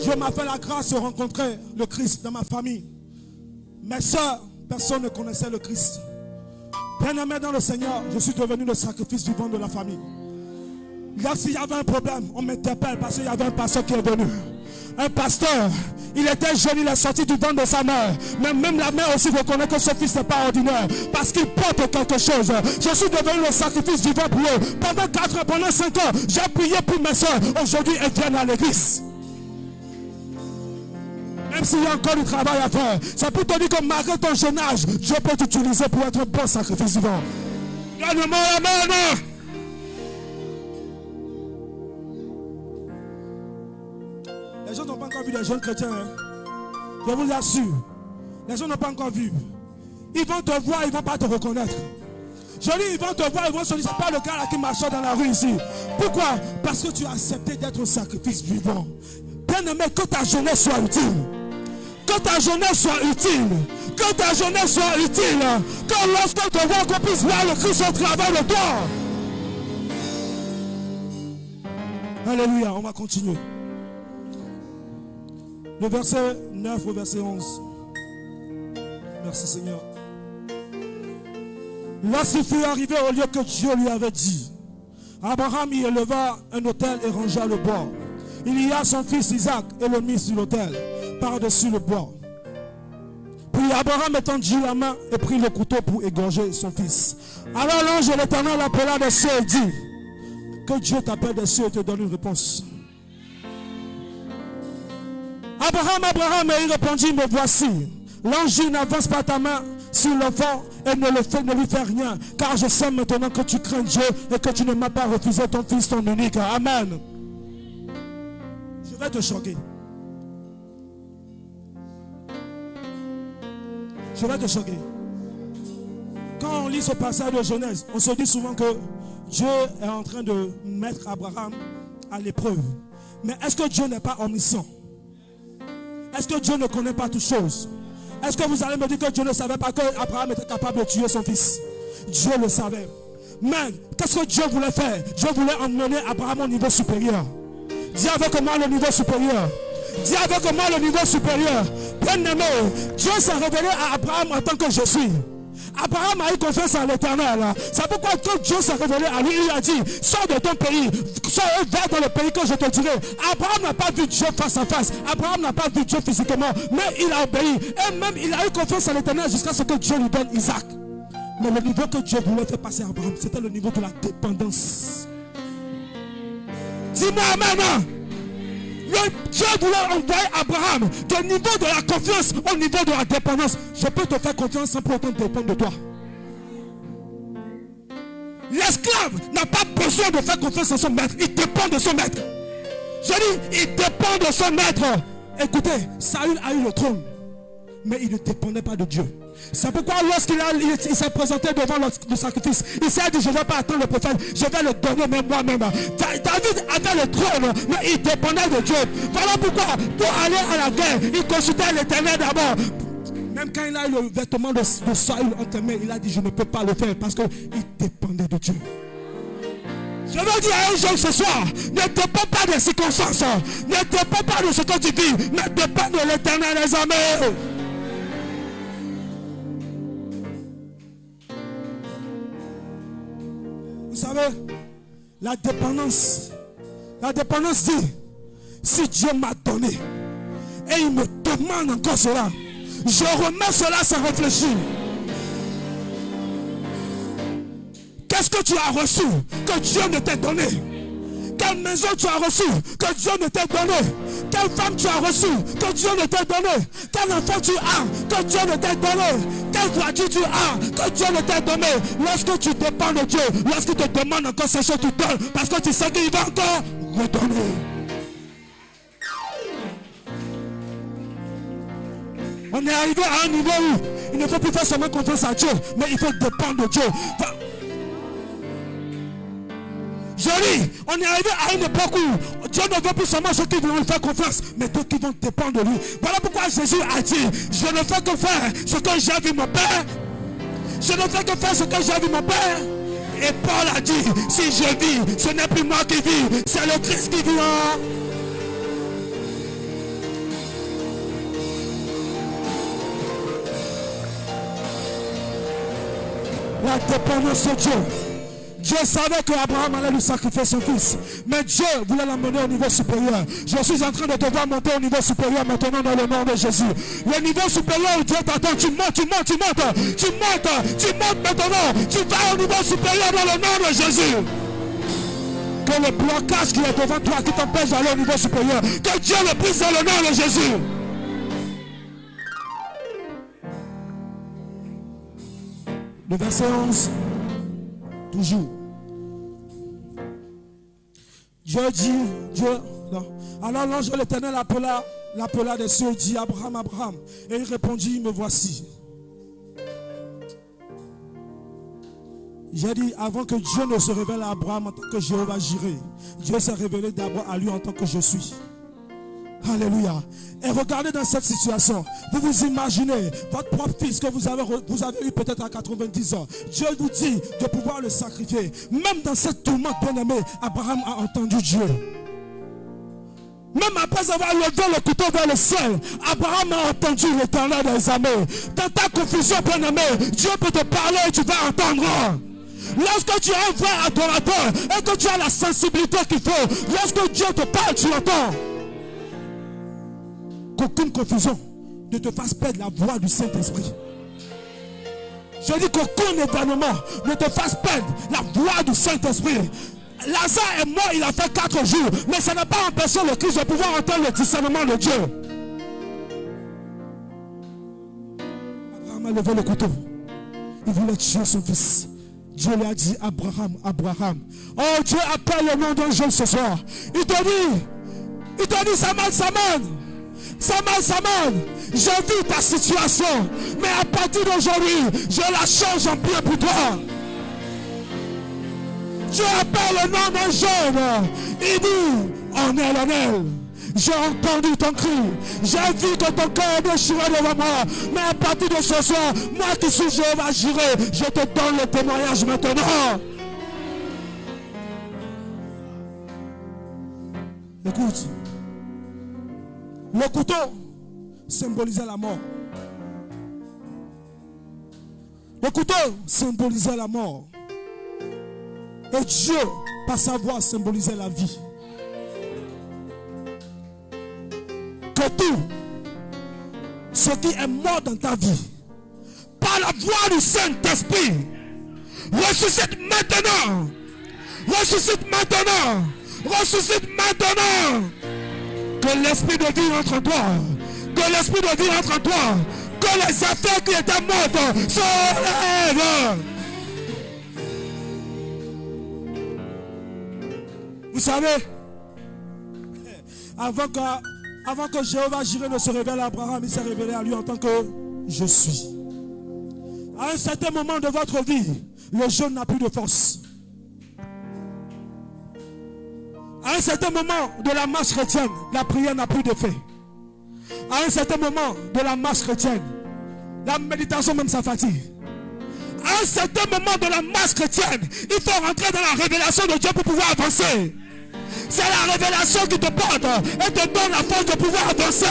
Dieu m'a fait la grâce de rencontrer le Christ dans ma famille, mes soeurs, personne ne connaissait le Christ. Bien-aimé dans le Seigneur, je suis devenu le sacrifice vivant de la famille. Lorsqu'il y avait un problème, on m'interpelle parce qu'il y avait un pasteur qui est venu. Un pasteur, il était jeune, il est sorti du ventre de sa mère. Mais même la mère aussi reconnaît que ce fils n'est pas ordinaire. Parce qu'il porte quelque chose. Je suis devenu le sacrifice vivant pour eux. Pendant 4 ans, pendant 5 ans, j'ai prié pour mes soeurs. Aujourd'hui, elles viennent à l'église. Même s'il y a encore du travail à faire. C'est pour te dire que malgré ton jeune âge, Dieu peut t'utiliser pour être un bon sacrifice vivant. Donne-moi amen. Les gens n'ont pas encore vu les jeunes chrétiens. Je vous assure. Les gens n'ont pas encore vu. Ils vont te voir, ils ne vont pas te reconnaître. Je dis, ils vont te voir, ils vont se dire, c'est pas le gars là qui marchait dans la rue ici. Pourquoi? Parce que tu as accepté d'être un sacrifice vivant. Bien-aimé, que ta jeunesse soit utile. Que ta jeunesse soit utile. Que ta jeunesse soit utile. Que lorsqu'on te voit, qu'on puisse voir le Christ au travers de toi. Alléluia, on va continuer. Le verset 9 au verset 11. Merci Seigneur. Lorsqu'il fut arrivé au lieu que Dieu lui avait dit, Abraham y éleva un autel et rangea le bois. Il y a son fils Isaac et le mit sur l'autel, par-dessus le bois. Puis Abraham étendit la main et prit le couteau pour égorger son fils. Alors l'ange de l'Éternel appela des cieux et dit, que Dieu t'appelle des cieux et te donne une réponse. Abraham, Abraham, et il répondit, me voici. L'ange dit, n'avance pas ta main sur l'enfant et ne lui fais rien, car je sais maintenant que tu crains Dieu et que tu ne m'as pas refusé ton fils, ton unique. Amen. Je vais te choquer. Je vais te choquer. Quand on lit ce passage de Genèse, on se dit souvent que Dieu est en train de mettre Abraham à l'épreuve. Mais est-ce que Dieu n'est pas omniscient? Est-ce que Dieu ne connaît pas toutes choses? Est-ce que vous allez me dire que Dieu ne savait pas qu'Abraham était capable de tuer son fils? Dieu le savait. Mais qu'est-ce que Dieu voulait faire? Dieu voulait emmener Abraham au niveau supérieur. Dis avec moi le niveau supérieur. Dis avec moi le niveau supérieur. Bien-aimé, Dieu s'est révélé à Abraham en tant que je suis. Abraham a eu confiance en l'Éternel. C'est pourquoi quand Dieu s'est révélé à lui, il a dit, sors de ton pays, sors et va dans le pays que je te dirai. Abraham n'a pas vu Dieu face à face. Abraham n'a pas vu Dieu physiquement, mais il a obéi. Et même il a eu confiance en l'Éternel jusqu'à ce que Dieu lui donne Isaac. Mais le niveau que Dieu voulait faire passer à Abraham, c'était le niveau de la dépendance. Dis-moi amen. Dieu voulait envoyer Abraham du niveau de la confiance au niveau de la dépendance. Je peux te faire confiance sans pour autant dépendre de toi. L'esclave n'a pas besoin de faire confiance à son maître. Il dépend de son maître. Je dis, il dépend de son maître. Écoutez, Saül a eu le trône, mais il ne dépendait pas de Dieu. C'est pourquoi lorsqu'il s'est présenté devant le sacrifice, il s'est dit, je ne vais pas attendre le prophète, je vais le donner même moi-même. David avait le trône, mais il dépendait de Dieu. Voilà pourquoi, pour aller à la guerre, il consultait l'Éternel d'abord. Même quand il a eu le vêtement de Saül entre mains, il a dit, je ne peux pas le faire parce qu'il dépendait de Dieu. Je veux dire à un jeune ce soir, ne dépend pas des circonstances, ne dépend pas de ce que tu vis, mais dépend de l'Éternel, les amis. Vous savez, la dépendance dit, si Dieu m'a donné et il me demande encore cela, Je remets cela sans réfléchir. Qu'est-ce que tu as reçu que Dieu ne t'a donné? Quelle maison tu as reçu que Dieu ne t'a donné? Quelle femme tu as reçu que Dieu ne t'a donné? Quel enfant tu as que Dieu ne t'a donné? Quelle voiture tu as que Dieu ne t'a donné? Lorsque tu dépends de Dieu, lorsqu'il te demande encore ces choses, tu donnes parce que tu sais qu'il va encore redonner. On est arrivé à un niveau où il ne faut plus faire seulement confiance à Dieu, mais il faut dépendre de Dieu. Joli, on est arrivé à une époque où Dieu ne veut plus seulement ceux qui vont lui faire confiance, mais ceux qui vont dépendre de lui. Voilà pourquoi Jésus a dit, je ne fais que faire ce que j'ai vu mon Père. Je ne fais que faire ce que j'ai vu mon Père. Et Paul a dit, si je vis, ce n'est plus moi qui vis, c'est le Christ qui vit en. La dépendance de Dieu. Dieu savait qu'Abraham allait lui sacrifier son fils. Mais Dieu voulait l'amener au niveau supérieur. Je suis en train de te voir monter au niveau supérieur maintenant dans le nom de Jésus. Le niveau supérieur où Dieu t'attend, tu montes maintenant. Tu vas au niveau supérieur dans le nom de Jésus. Que le blocage qui est devant toi, qui t'empêche d'aller au niveau supérieur, que Dieu le brise dans le nom de Jésus. Le verset 11, toujours. Dieu dit, alors l'ange de l'Éternel l'appela des cieux et dit, Abraham, Abraham. Et il répondit, me voici. J'ai dit, avant que Dieu ne se révèle à Abraham en tant que Jéhovah Jireh, Dieu s'est révélé d'abord à lui en tant que je suis. Alléluia. Et regardez dans cette situation, vous vous imaginez votre propre fils que vous avez eu peut-être à 90 ans. Dieu vous dit de pouvoir le sacrifier. Même dans cette tourmente bien-aimée, Abraham a entendu Dieu. Même après avoir levé le couteau vers le ciel, Abraham a entendu l'Éternel des armées. Dans ta confusion bien-aimée, Dieu peut te parler et tu vas entendre. Lorsque tu es un vrai adorateur et que tu as la sensibilité qu'il faut, lorsque Dieu te parle, tu l'entends. Qu'aucune confusion ne te fasse perdre la voix du Saint-Esprit. Je dis qu'aucun événement ne te fasse perdre la voix du Saint-Esprit. Lazare est mort, il a fait 4 jours, mais ça n'a pas empêché le Christ de pouvoir entendre le discernement de Dieu. Abraham a levé le couteau. Il voulait tuer son fils. Dieu lui a dit, Abraham, Abraham. Oh, Dieu appelle le nom d'un jeune ce soir. Il te dit, Saman, Saman. Saman, j'ai vu ta situation, mais à partir d'aujourd'hui, je la change en bien pour toi. Dieu appelle le nom d'un jeune. Il dit, Onel, j'ai entendu ton cri. J'ai vu que ton cœur est déchiré devant moi. Mais à partir de ce soir, moi qui suis Jéhovah Jireh, je te donne le témoignage maintenant. Écoute. Le couteau symbolisait la mort. Le couteau symbolisait la mort. Et Dieu, par sa voix, symbolisait la vie. Que tout ce qui est mort dans ta vie, par la voix du Saint-Esprit, ressuscite maintenant. Ressuscite maintenant. Ressuscite maintenant. Que l'esprit de vie entre en toi. Que l'esprit de vie entre en toi. Que les affaires qui étaient mortes se relèvent. Vous savez, avant que Jéhovah Jireh ne se révèle à Abraham, il s'est révélé à lui en tant que je suis. À un certain moment de votre vie, le jeûne n'a plus de force. À un certain moment de la marche chrétienne, la prière n'a plus d'effet. À un certain moment de la marche chrétienne, la méditation même ça fatigue. À un certain moment de la marche chrétienne, il faut rentrer dans la révélation de Dieu pour pouvoir avancer. C'est la révélation qui te porte et te donne la force de pouvoir avancer.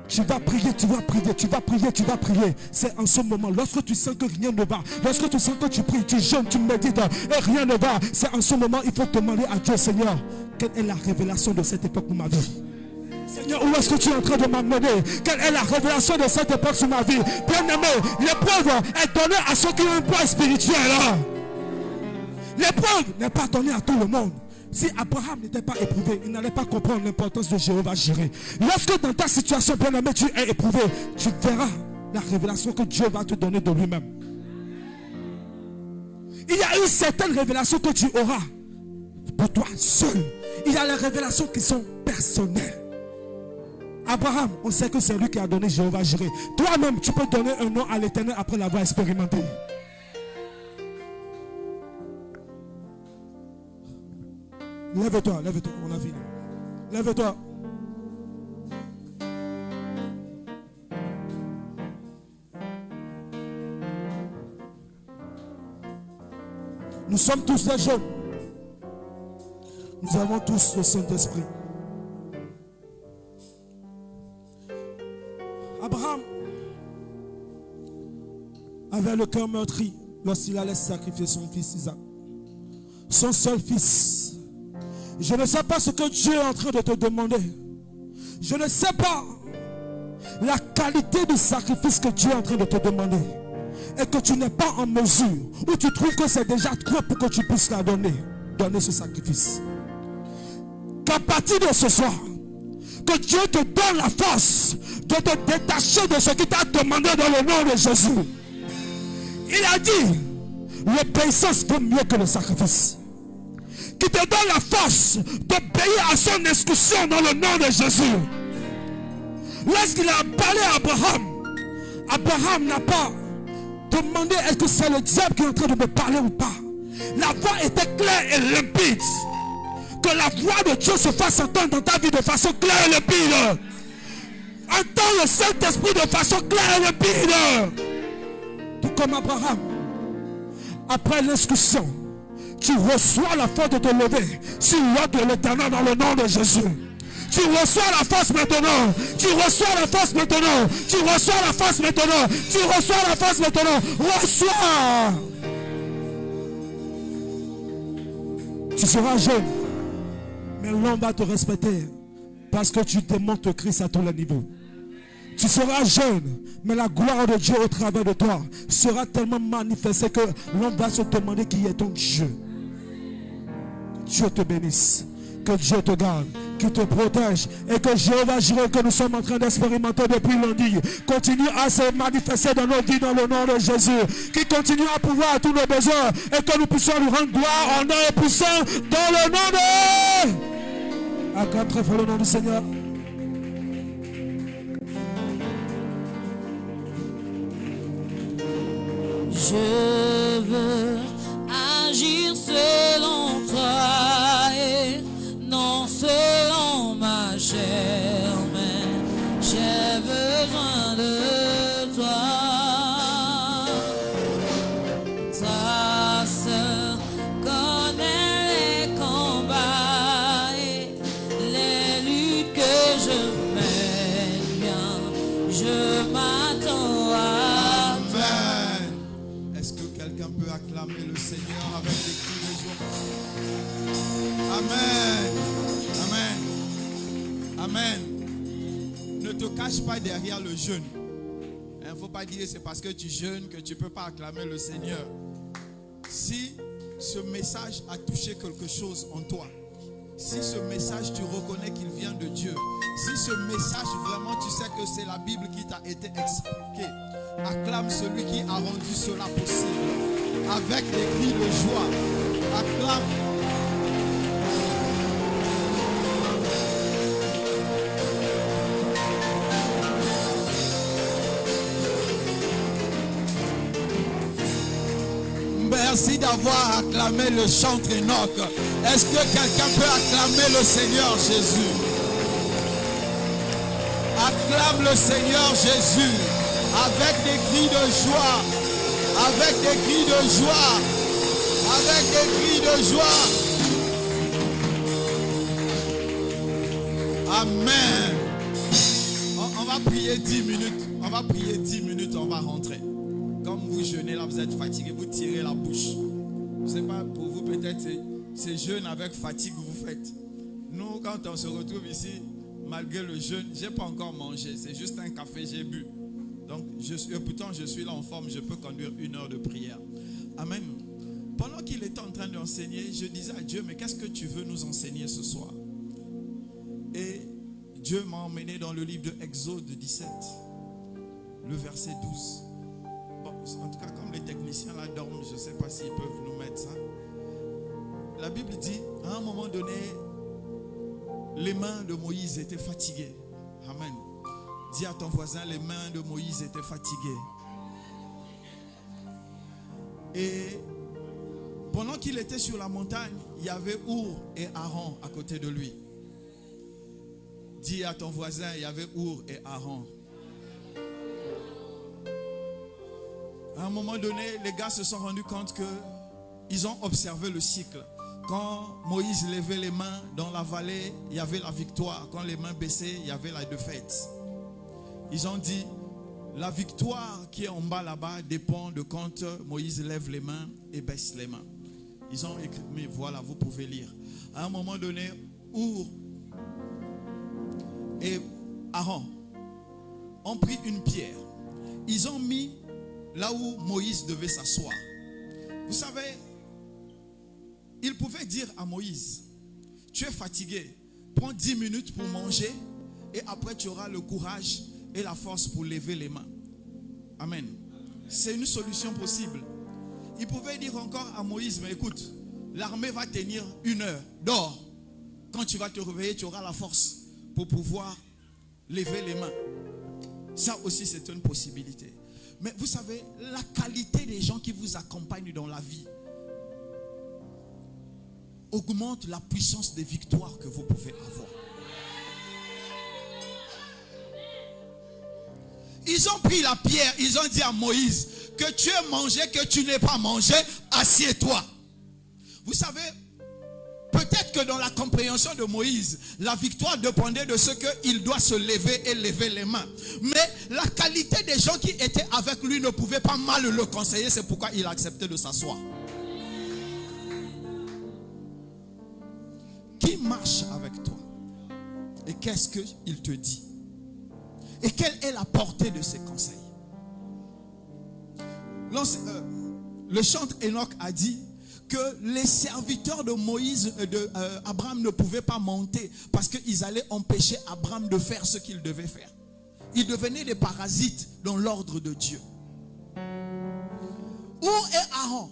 Tu vas prier, tu vas prier, tu vas prier, tu vas prier. C'est en ce moment, lorsque tu sens que rien ne va, lorsque tu sens que tu pries, tu jeûnes, tu médites et rien ne va, c'est en ce moment il faut demander à Dieu, Seigneur, quelle est la révélation de cette époque pour ma vie? Seigneur, où est-ce que tu es en train de m'amener? Quelle est la révélation de cette époque sur ma vie? Bien-aimé, l'épreuve est donnée à ceux qui ont un poids spirituel. L'épreuve n'est pas donnée à tout le monde. Si Abraham n'était pas éprouvé, il n'allait pas comprendre l'importance de Jéhovah Jireh. Lorsque dans ta situation, bien-aimé, tu es éprouvé, tu verras la révélation que Dieu va te donner de lui-même. Il y a une certaine révélation que tu auras pour toi seul. Il y a les révélations qui sont personnelles. Abraham, on sait que c'est lui qui a donné Jéhovah Jireh. Toi-même, tu peux donner un nom à l'Éternel après l'avoir expérimenté. Lève-toi, lève-toi, on a fini. Lève-toi. Nous sommes tous des jeunes. Nous avons tous le Saint-Esprit. Abraham avait le cœur meurtri lorsqu'il allait sacrifier son fils Isaac. Son seul fils. Je ne sais pas ce que Dieu est en train de te demander. Je ne sais pas la qualité du sacrifice que Dieu est en train de te demander. Et que tu n'es pas en mesure, ou tu trouves que c'est déjà trop pour que tu puisses la donner. Donner ce sacrifice. Qu'à partir de ce soir, que Dieu te donne la force de te détacher de ce qu'il t'a demandé dans le nom de Jésus. Il a dit, l'obéissance vaut mieux que le sacrifice. Qui te donne la force d'obéir à son instruction dans le nom de Jésus. Lorsqu'il a parlé à Abraham, Abraham n'a pas demandé est-ce que c'est le diable qui est en train de me parler ou pas. La voix était claire et limpide. Que la voix de Dieu se fasse entendre dans ta vie de façon claire et limpide. Entends le Saint-Esprit de façon claire et limpide. Tout comme Abraham, après l'instruction, tu reçois la force de te lever sur l'ordre de l'Éternel dans le nom de Jésus. Tu reçois la force maintenant. Tu reçois la force maintenant. Tu reçois la force maintenant. Tu reçois la force maintenant. Reçois. Tu seras jeune, mais l'homme va te respecter parce que tu démontres Christ à tous les niveaux. Tu seras jeune, mais la gloire de Dieu au travers de toi sera tellement manifestée que l'homme va se demander qui est ton Dieu. Que Dieu te bénisse, que Dieu te garde, qu'il te protège et que Jéhovah Jireh que nous sommes en train d'expérimenter depuis lundi continue à se manifester dans nos vies dans le nom de Jésus, qui continue à pouvoir à tous nos besoins et que nous puissions lui rendre gloire, honneur et puissance dans le nom de... Acclame très fort le nom du Seigneur. Je veux agir selon toi et non selon ma chair, mais j'ai besoin de toi. Ta sœur connaît les combats et les luttes que je mène bien. Je m'attends à toi. Est-ce que quelqu'un peut acclamer le Seigneur avec des cris de joie? Amen. Amen. Amen. Ne te cache pas derrière le jeûne. Il ne faut pas dire c'est parce que tu jeûnes que tu ne peux pas acclamer le Seigneur. Si ce message a touché quelque chose en toi, si ce message tu reconnais qu'il vient de Dieu, si ce message vraiment tu sais que c'est la Bible qui t'a été expliquée, acclame celui qui a rendu cela possible avec des cris de joie. Acclame. Merci d'avoir acclamé le chantre Enoch. Est-ce que quelqu'un peut acclamer le Seigneur Jésus? Acclame le Seigneur Jésus avec des cris de joie, avec des cris de joie, avec des cris de joie. Amen. On va prier 10 minutes. On va prier 10 minutes, on va rentrer. Comme vous jeûnez là, vous êtes fatigué, vous tirez la bouche. Je ne sais pas, pour vous peut-être c'est jeûne avec fatigue que vous faites. Nous, quand on se retrouve ici, malgré le jeûne, je n'ai pas encore mangé. C'est juste un café, j'ai bu. Donc, pourtant, je suis là en forme. Je peux conduire 1 heure de prière. Amen. Pendant qu'il était en train d'enseigner, je disais à Dieu, mais qu'est-ce que tu veux nous enseigner ce soir? Et Dieu m'a emmené dans le livre de Exode 17, le verset 12. Bon, en tout cas, comme les techniciens là dorment, je ne sais pas s'ils peuvent nous mettre ça. La Bible dit, à un moment donné, les mains de Moïse étaient fatiguées. Amen. Dis à ton voisin, les mains de Moïse étaient fatiguées. Et pendant qu'il était sur la montagne, il y avait Our et Aaron à côté de lui. Dis à ton voisin, il y avait Our et Aaron. À un moment donné, les gars se sont rendus compte qu'ils ont observé le cycle. Quand Moïse levait les mains dans la vallée, il y avait la victoire. Quand les mains baissaient, il y avait la défaite. Ils ont dit, la victoire qui est en bas là-bas dépend de quand Moïse lève les mains et baisse les mains. Ils ont écrit, mais voilà, vous pouvez lire. À un moment donné, Our et Aaron ont pris une pierre. Ils ont mis là où Moïse devait s'asseoir. Vous savez, ils pouvaient dire à Moïse, tu es fatigué, prends 10 minutes pour manger et après tu auras le courage et la force pour lever les mains. Amen. C'est une solution possible. Ils pouvaient dire encore à Moïse, mais écoute, l'armée va tenir 1 heure, dors. Quand tu vas te réveiller, tu auras la force pour pouvoir lever les mains. Ça aussi, c'est une possibilité. Mais vous savez, la qualité des gens qui vous accompagnent dans la vie augmente la puissance des victoires que vous pouvez avoir. Ils ont pris la pierre, ils ont dit à Moïse, que tu aies mangé, que tu n'aies pas mangé, assieds-toi. Vous savez, peut-être que dans la compréhension de Moïse, la victoire dépendait de ce qu'il doit se lever et lever les mains. Mais la qualité des gens qui étaient avec lui ne pouvait pas mal le conseiller, c'est pourquoi il a accepté de s'asseoir. Qui marche avec toi? Et qu'est-ce qu'il te dit? Et quelle est la portée de ses conseils? Le chantre Enoch a dit que les serviteurs de Moïse, Abraham ne pouvaient pas monter parce qu'ils allaient empêcher Abraham de faire ce qu'il devait faire. Ils devenaient des parasites dans l'ordre de Dieu. Our et Aaron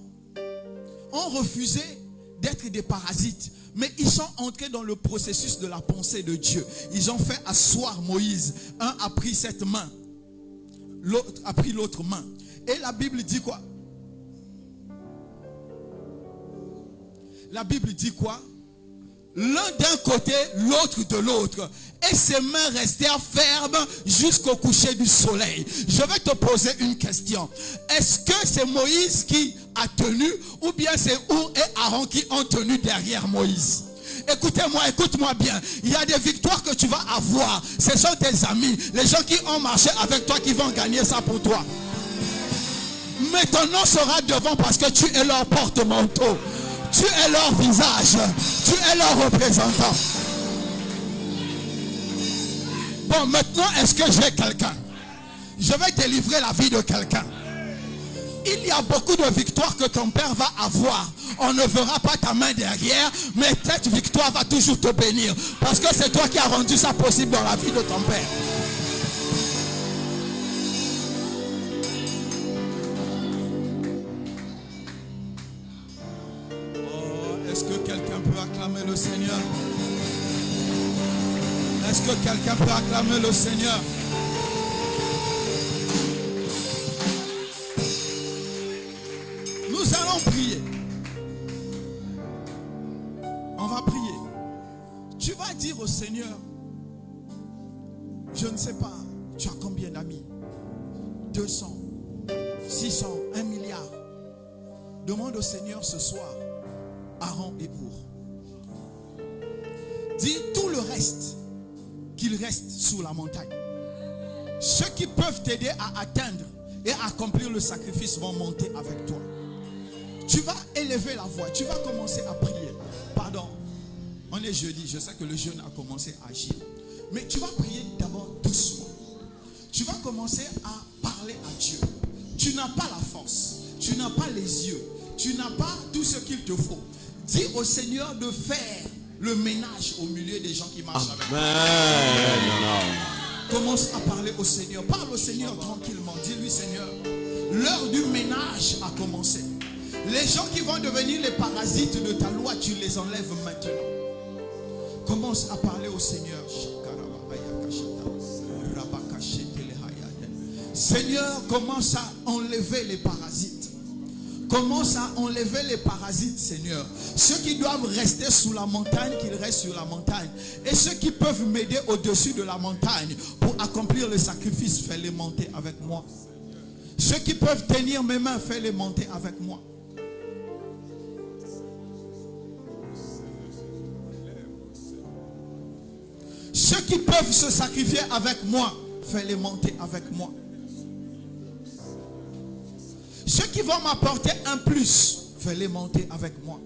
ont refusé d'être des parasites, mais ils sont entrés dans le processus de la pensée de Dieu. Ils ont fait asseoir Moïse. Un a pris cette main, l'autre a pris l'autre main. Et la Bible dit quoi? La Bible dit quoi? L'un d'un côté, l'autre de l'autre. Et ses mains restèrent fermes jusqu'au coucher du soleil. Je vais te poser une question. Est-ce que c'est Moïse qui a tenu ou bien c'est Our et Aaron qui ont tenu derrière Moïse? Écoutez-moi, écoute-moi bien. Il y a des victoires que tu vas avoir. Ce sont tes amis, les gens qui ont marché avec toi qui vont gagner ça pour toi. Mais ton nom sera devant parce que tu es leur porte-manteau. Tu es leur visage. Tu es leur représentant. Bon, maintenant, est-ce que j'ai quelqu'un? Je vais délivrer la vie de quelqu'un. Il y a beaucoup de victoires que ton père va avoir. On ne verra pas ta main derrière, mais cette victoire va toujours te bénir. Parce que c'est toi qui as rendu ça possible dans la vie de ton père. Est-ce que quelqu'un peut acclamer le Seigneur? Est-ce que quelqu'un peut acclamer le Seigneur? Nous allons prier. On va prier. Tu vas dire au Seigneur, je ne sais pas, tu as combien d'amis? 200, 600, 1 milliard. Demande au Seigneur ce soir, Aaron et Our. Dis tout le reste, qu'il reste sous la montagne. Ceux qui peuvent t'aider à atteindre et à accomplir le sacrifice vont monter avec toi. Tu vas élever la voix, tu vas commencer à prier. Pardon, on est jeudi, je sais que le jeûne a commencé à agir. Mais tu vas prier d'abord doucement. Tu vas commencer à parler à Dieu. Tu n'as pas la force. Tu n'as pas les yeux. Tu n'as pas tout ce qu'il te faut. Dis au Seigneur de faire le ménage au milieu des gens qui marchent avec toi. Commence à parler au Seigneur. Parle au Seigneur tranquillement. Dis-lui, Seigneur, l'heure du ménage a commencé. Les gens qui vont devenir les parasites de ta loi, tu les enlèves maintenant. Commence à parler au Seigneur. Seigneur, commence à enlever les parasites. Commence à enlever les parasites, Seigneur. Ceux qui doivent rester sous la montagne, qu'ils restent sur la montagne. Et ceux qui peuvent m'aider au-dessus de la montagne pour accomplir le sacrifice, fais-les monter avec moi. Ceux qui peuvent tenir mes mains, fais-les monter avec moi. Ceux qui peuvent se sacrifier avec moi, fais-les monter avec moi. Ceux qui vont m'apporter un plus, fais-les monter avec moi.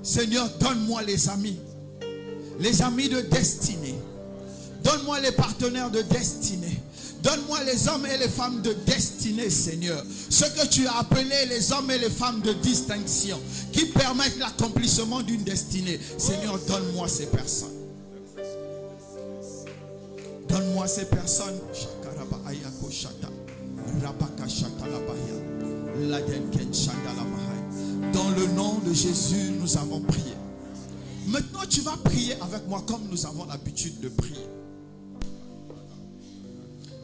Seigneur, donne-moi les amis de destinée. Donne-moi les partenaires de destinée. Donne-moi les hommes et les femmes de destinée, Seigneur. Ce que tu as appelé les hommes et les femmes de distinction, qui permettent l'accomplissement d'une destinée. Seigneur, donne-moi ces personnes. Donne-moi ces personnes. Dans le nom de Jésus, nous avons prié. Maintenant, tu vas prier avec moi comme nous avons l'habitude de prier.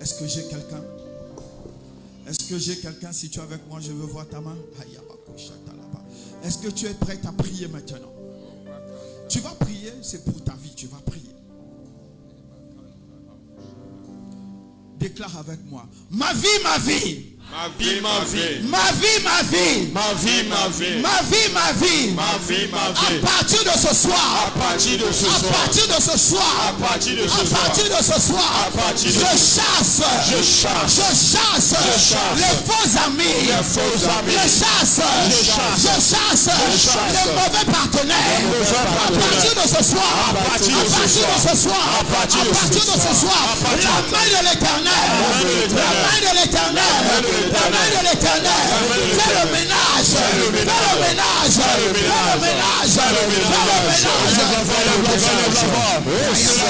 Est-ce que j'ai quelqu'un? Est-ce que j'ai quelqu'un? Si tu es avec moi, je veux voir ta main. Est-ce que tu es prête à prier maintenant? Tu vas prier, c'est pour ta vie, tu vas prier. Déclare avec moi. Ma vie, ma vie. Ma vie, ma vie. Ma vie, ma vie. Ma vie, ma vie. Ma vie, ma vie. Ma vie, ma vie. À partir de ce soir. À partir de ce soir. À partir de ce soir. À partir de ce soir. À partir de ce soir. À partir de je chasse. Je chasse. Je chasse. Je chasse. Les faux amis. Les faux amis. Je chasse. Je chasse. Je chasse. Je chasse. Les mauvais partenaires. Les mauvais À partenaires. partir de ce soir. À partir de ce soir. À partir de ce soir. À partir La main de l'Éternel. La main de l'Éternel. La main de l'Éternel. Fais le ménage. Fais le ménage. Fais le ménage. Fais le ménage. Que la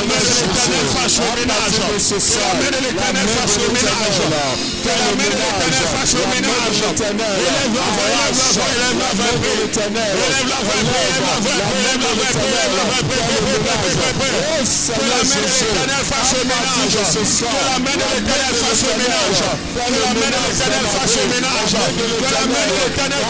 main de l'Éternel fasse le ménage. Que la main de l'Éternel fasse le ménage. Que la main de l'Éternel fasse le ménage. Élève la voix, élève la voix, élève la voix. Élève la voix, élève la voix, élève la voix, élève la voix. Que la main de l'Éternel fasse le ménage. Que la main de l'Éternel fasse le ménage. Que la main de l'Éternel fasse le ménage. Que la main de l'Éternel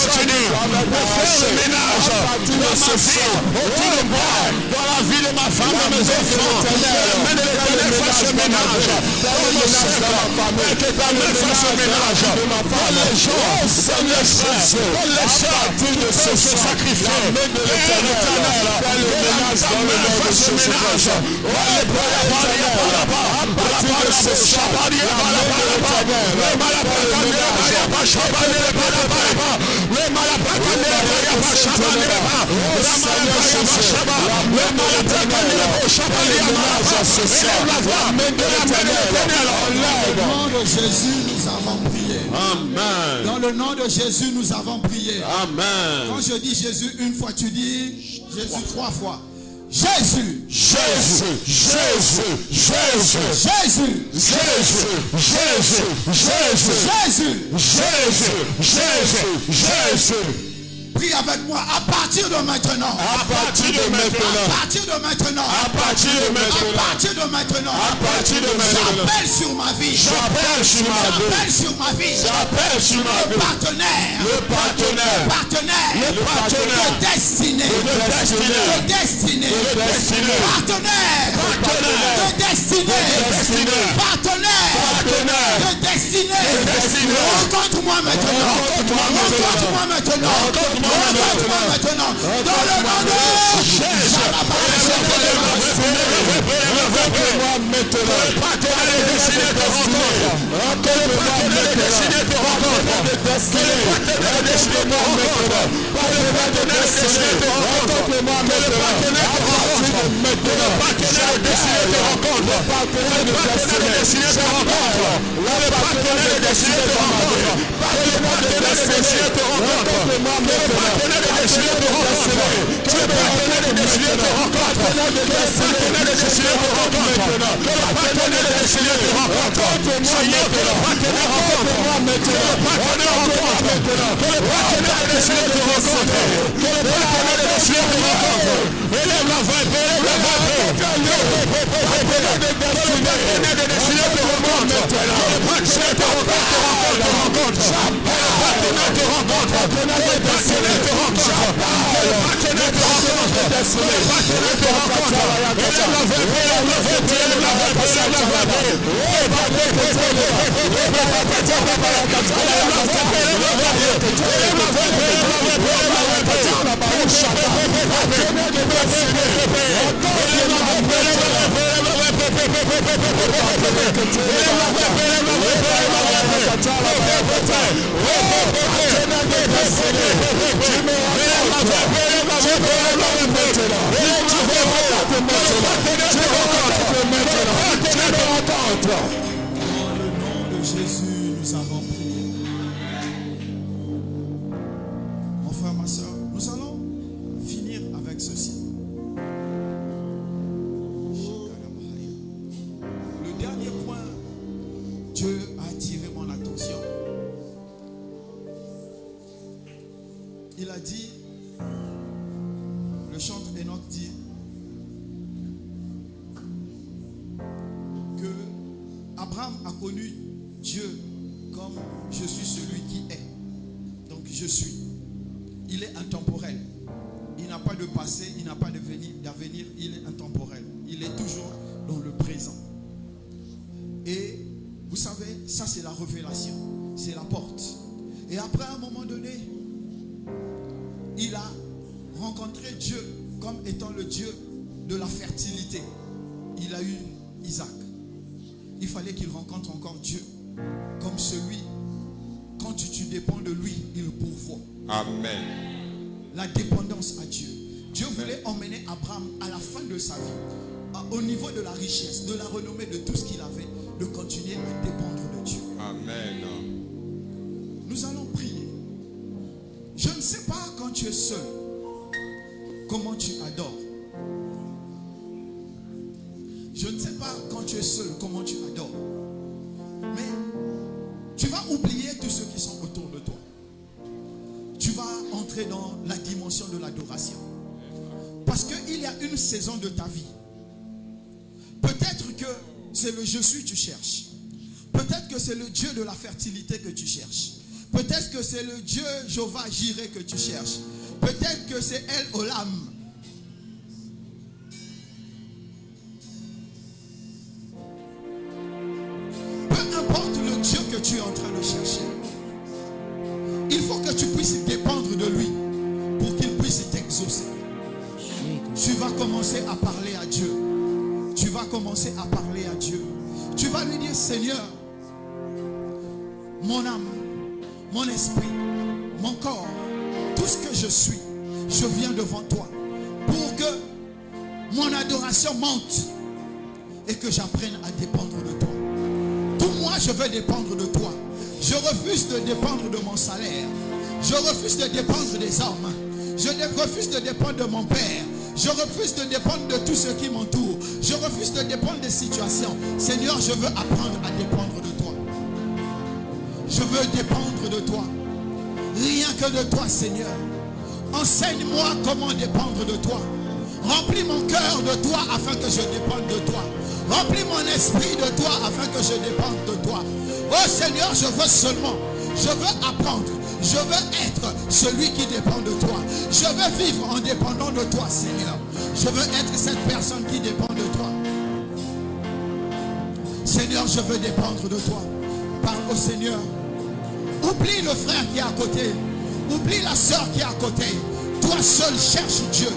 continue. Pour faire le ménage dans ma vie, autour de moi, dans la vie de ma femme, de mes enfants. Que la main de l'Éternel fasse le ménage. Dans mon cercle, que ta main fasse le ménage. Dans les gens, dans les frères, dans les sœurs, de se sacrifier. Père éternel, que ta main fasse le ménage. Dans le nom de Jésus, nous avons prié. Amen. Dans le nom de Jésus, nous avons prié. Amen. Quand je dis Jésus une fois, tu dis Jésus trois fois. Jésus, Jésus, Jésus, Jésus, Jésus, Jésus, Jésus, Jésus. Jésus, Jésus. Prie avec moi à partir de maintenant. À partir de maintenant. À partir de maintenant. À partir de maintenant. À partir de maintenant. À partir de maintenant. J'appelle sur ma vie. J'appelle sur ma vie. J'appelle sur ma vie. J'appelle sur ma vie. Partenaire. Le partenaire. Partenaire. Le partenaire. De destinée. De destinée. De destinée. De destinée. Partenaire. Partenaire. De destinée. De destinée. Partenaire. Partenaire. De destinée. De destinée. Rencontre-moi maintenant. Rencontre-moi maintenant. Rencontre-moi maintenant. Dans le nom de Jésus. Dans le nom de Jésus, nous avons prié. Mon frère, ma soeur, nous allons finir avec ceci. Le dernier point, Dieu a attiré mon attention. Il a dit, le chantre Enoch dit, que Abraham a connu Dieu comme je suis celui qui est. Donc je suis. Il est intemporel. Il n'a pas de passé, il n'a pas d'avenir, il est intemporel. Il est toujours dans le présent. Et vous savez, ça c'est la révélation. C'est la porte. Et après à un moment donné, il a rencontré Dieu comme étant le Dieu de la fertilité. Il a eu Isaac. Il fallait qu'il rencontre encore Dieu comme celui, quand tu dépends de lui, il pourvoit. Amen. La dépendance à Dieu. Dieu voulait emmener Abraham à la fin de sa vie, au niveau de la richesse, de la renommée, de tout ce qu'il avait, de continuer à dépendre de Dieu. Amen. Nous allons prier. Je ne sais pas quand tu es seul, comment tu adores. Je ne sais pas quand tu es seul, comment tu adores. Mais tu vas oublier tous ceux qui sont autour de toi. Tu vas entrer dans la dimension de l'adoration. Parce qu'il y a une saison de ta vie. Peut-être que c'est le je suis que tu cherches. Peut-être que c'est le Dieu de la fertilité que tu cherches. Peut-être que c'est le Dieu Jéhovah Jireh que tu cherches. Peut-être que c'est El Olam. Peu importe le Dieu que tu es en train de chercher, il faut que tu puisses dépendre de lui pour qu'il puisse t'exaucer. Tu vas commencer à parler à Dieu. Tu vas commencer à parler à Dieu. Tu vas lui dire, Seigneur, mon âme, mon esprit, mon corps, tout ce que je suis, je viens devant toi pour que mon adoration monte et que j'apprenne à dépendre de toi. Tout moi, je veux dépendre de toi. Je refuse de dépendre de mon salaire. Je refuse de dépendre des hommes. Je refuse de dépendre de mon père. Je refuse de dépendre de tous ceux qui m'entourent. Je refuse de dépendre des situations. Seigneur, je veux apprendre à dépendre de toi. Je veux dépendre de toi. Rien que de toi, Seigneur. Enseigne-moi comment dépendre de toi. Remplis mon cœur de toi afin que je dépende de toi. Remplis mon esprit de toi afin que je dépende de toi. Oh Seigneur, je veux seulement, je veux apprendre. Je veux être celui qui dépend de toi. Je veux vivre en dépendant de toi, Seigneur. Je veux être cette personne qui dépend de toi. Seigneur, je veux dépendre de toi. Parle au Seigneur. Oublie le frère qui est à côté. Oublie la soeur qui est à côté. Toi seul cherche Dieu.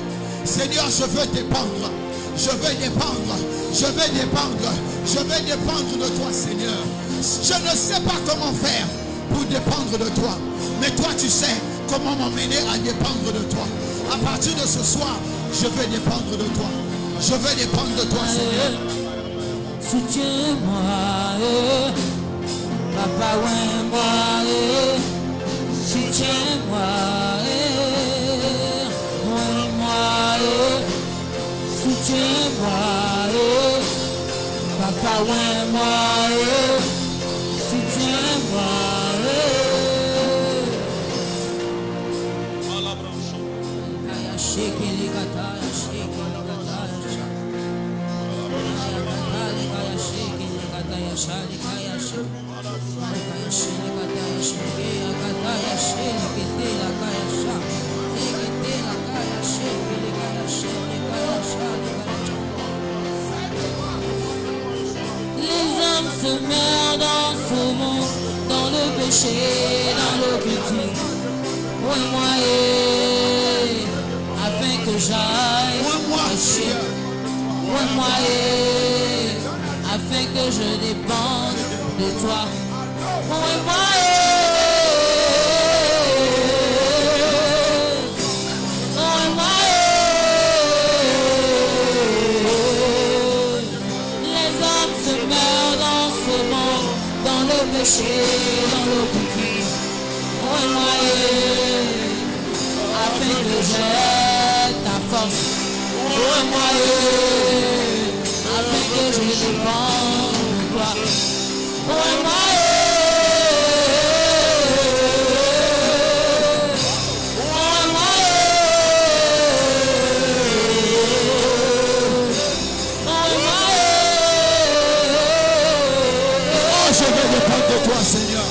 Seigneur, je veux dépendre. Je veux dépendre. Je veux dépendre. Je veux dépendre de toi, Seigneur. Je ne sais pas comment faire pour dépendre de toi. Mais toi, tu sais comment comment m'emmener à dépendre de toi. À partir de ce soir, je veux dépendre de toi. Je veux dépendre de toi, Seigneur. Soutiens-moi, Papa, ouais, moi, soutiens-moi, ouais, moi, soutiens-moi, Papa, ouais, moi, soutiens-moi. Les hommes se meurent dans ce monde, dans le péché, dans l'occultisme. Oui, moi, afin que j'aille marcher. Oui, moi, afin que je dépende de toi. Oui, moi, péché dans l'occultisme, oui, moi, afin que j'aie ta force, oui, moi, afin que je dépende de toi, oui, moi, Seigneur.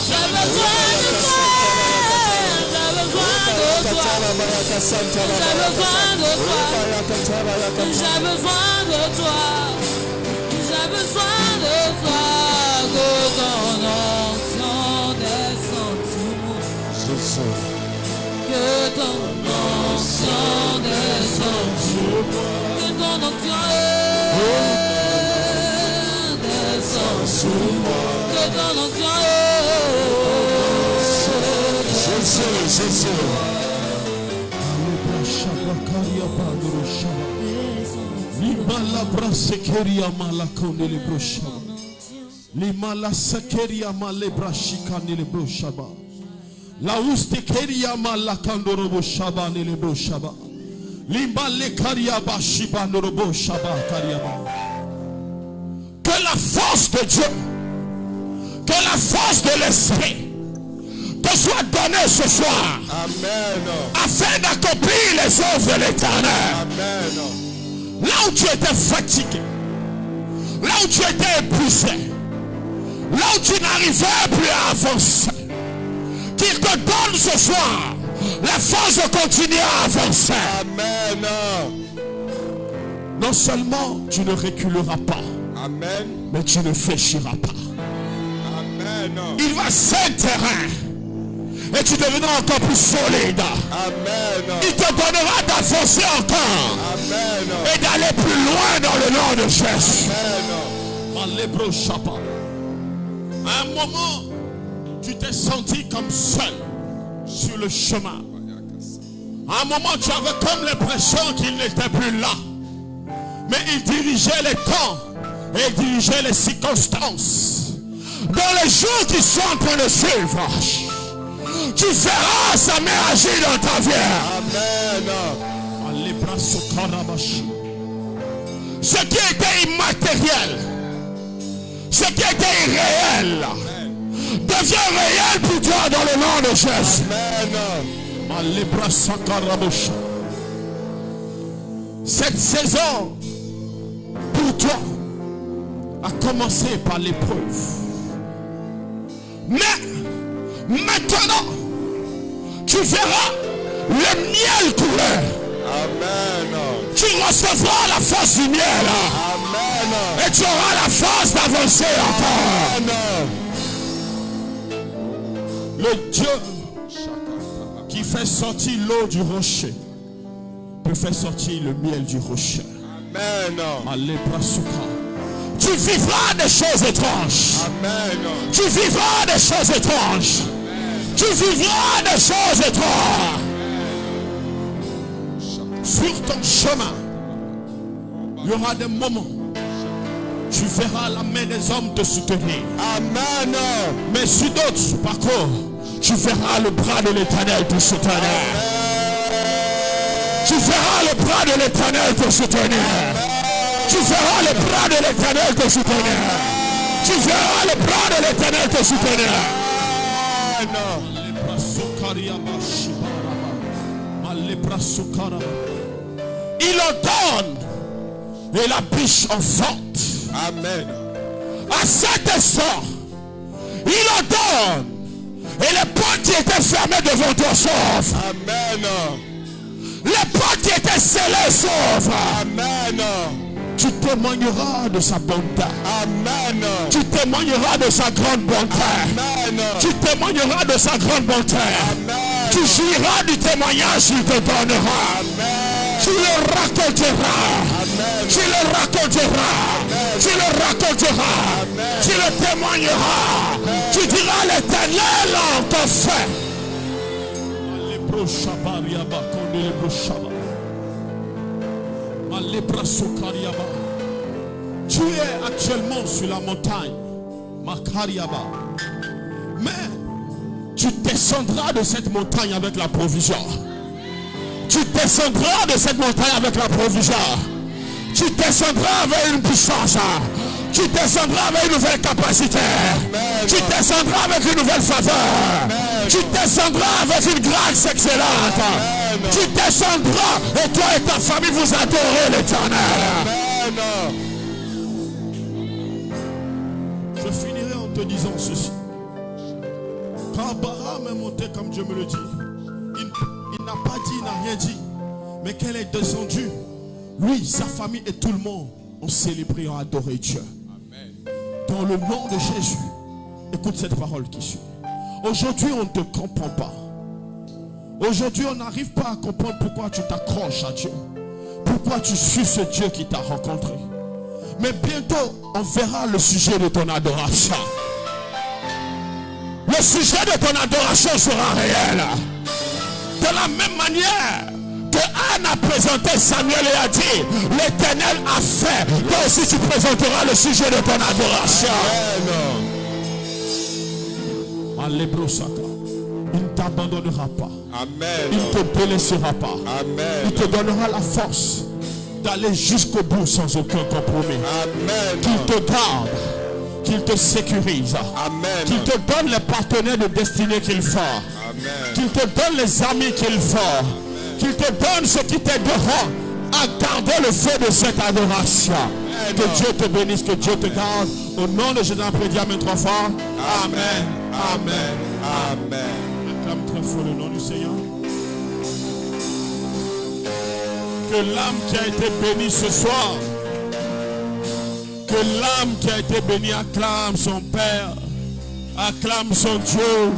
J'ai besoin de toi. J'ai besoin de toi. J'ai besoin de toi. J'ai besoin de toi. J'ai besoin de toi. Que ton onction descende sur moi. Que ton onction descende sur moi. Que ton onction descende sur moi. Que ton onction Jésus. Limala brasekeria malakonde le broshaba. Limala sakeria male brashikane le broshaba. La ustekeria malakando robo shaba ne le broshaba. Limale kariaba shiba no robo shaba kariaba. Que la force de Dieu, que la force de l'Esprit te soit donnée ce soir. Amen. Afin d'accomplir les œuvres de l'Éternel. Amen. Là où tu étais fatigué, là où tu étais épuisé, là où tu n'arrivais plus à avancer, qu'il te donne ce soir la force de continuer à avancer. Amen. Non seulement tu ne reculeras pas, Amen. mais tu ne fléchiras pas. Amen. Il va sur le terrain et tu deviendras encore plus solide. Amen. Il te donnera d'avancer encore Amen. et d'aller plus loin dans le nom de Jésus. Amen. À un moment, tu t'es senti comme seul sur le chemin. À un moment, tu avais comme l'impression qu'il n'était plus là. Mais il dirigeait les temps et il dirigeait les circonstances. Dans les jours qui sont en train de suivre, tu verras sa main agir dans ta vie. Amen. Ce qui était immatériel, ce qui était irréel, devient réel pour toi dans le nom de Jésus. Amen. Cette saison pour toi a commencé par l'épreuve. Mais maintenant, tu verras le miel couler. Amen. Tu recevras la force du miel. Amen. Et tu auras la force d'avancer encore. Amen. Le Dieu qui fait sortir l'eau du rocher peut faire sortir le miel du rocher. Amen. Tu vivras des choses étranges. Amen. Tu vivras des choses étranges. Tu vivras des choses étranges. Sur ton chemin, il y aura des moments où tu verras la main des hommes te soutenir. Amen. Mais sur d'autres parcours, tu verras le bras de l'Éternel te soutenir. Tu verras le bras de l'Éternel te soutenir. Tu verras le bras de l'Éternel te soutenir. Tu verras le bras de l'Éternel te soutenir. Il ordonne et la biche enfante. Amen. À cet instant, il ordonne et les portes qui étaient fermées devant toi s'ouvrent. Amen. Les portes qui étaient scellées s'ouvrent. Amen. Tu témoigneras de sa bonté. Amen. Tu témoigneras de sa grande bonté. Amen. Tu témoigneras de sa grande bonté. Amen. Tu jouiras du témoignage qu'il te donnera. Amen. Tu le raconteras. Amen. Tu le raconteras. Tu le raconteras. Amen. Tu le témoigneras. Tu diras l'Éternel a encore fait. Tu es actuellement sur la montagne Makariaba. Mais tu descendras de cette montagne avec la provision. Tu descendras de cette montagne avec la provision. Tu descendras avec une puissance. Tu descendras avec une nouvelle capacité. Amen. Tu descendras avec une nouvelle faveur. Amen. Tu descendras avec une grâce excellente. Amen. Tu descendras et toi et ta famille vous adorez l'Éternel. Amen. Je finirai en te te disant ceci. Quand Abraham est monté, comme Dieu me le dit, il n'a pas dit, il n'a rien dit. Mais qu'elle est descendue, lui, sa famille et tout le monde ont célébré, ont adoré Dieu. Amen. Dans le nom de Jésus, écoute cette parole qui suit. Aujourd'hui, on ne te comprend pas. Aujourd'hui, on n'arrive pas à comprendre pourquoi tu t'accroches à Dieu. Pourquoi tu suis ce Dieu qui t'a rencontré. Mais bientôt, on verra le sujet de ton adoration. Le sujet de ton adoration sera réel. De la même manière que Anne a présenté Samuel et a dit, l'Éternel a fait. Toi aussi tu présenteras le sujet de ton adoration. Amen. Il ne t'abandonnera pas. Amen. Il ne te délaissera pas. Amen. Il te donnera la force d'aller jusqu'au bout sans aucun compromis. Amen. Qu'il te garde, qu'il te sécurise. Amen. Qu'il te donne les partenaires de destinée qu'il faut. Amen. Qu'il te donne les amis qu'il faut. Qu'il te donne ce qui t'aidera à garder le feu de cette adoration. Amen. Que Dieu te bénisse, que Dieu te garde. Au nom de Jésus, on dit Amen 3 fois. Amen. Amen. Amen. Acclame très fort le nom du Seigneur. Que l'âme qui a été bénie ce soir, que l'âme qui a été bénie acclame son Père, acclame son Dieu.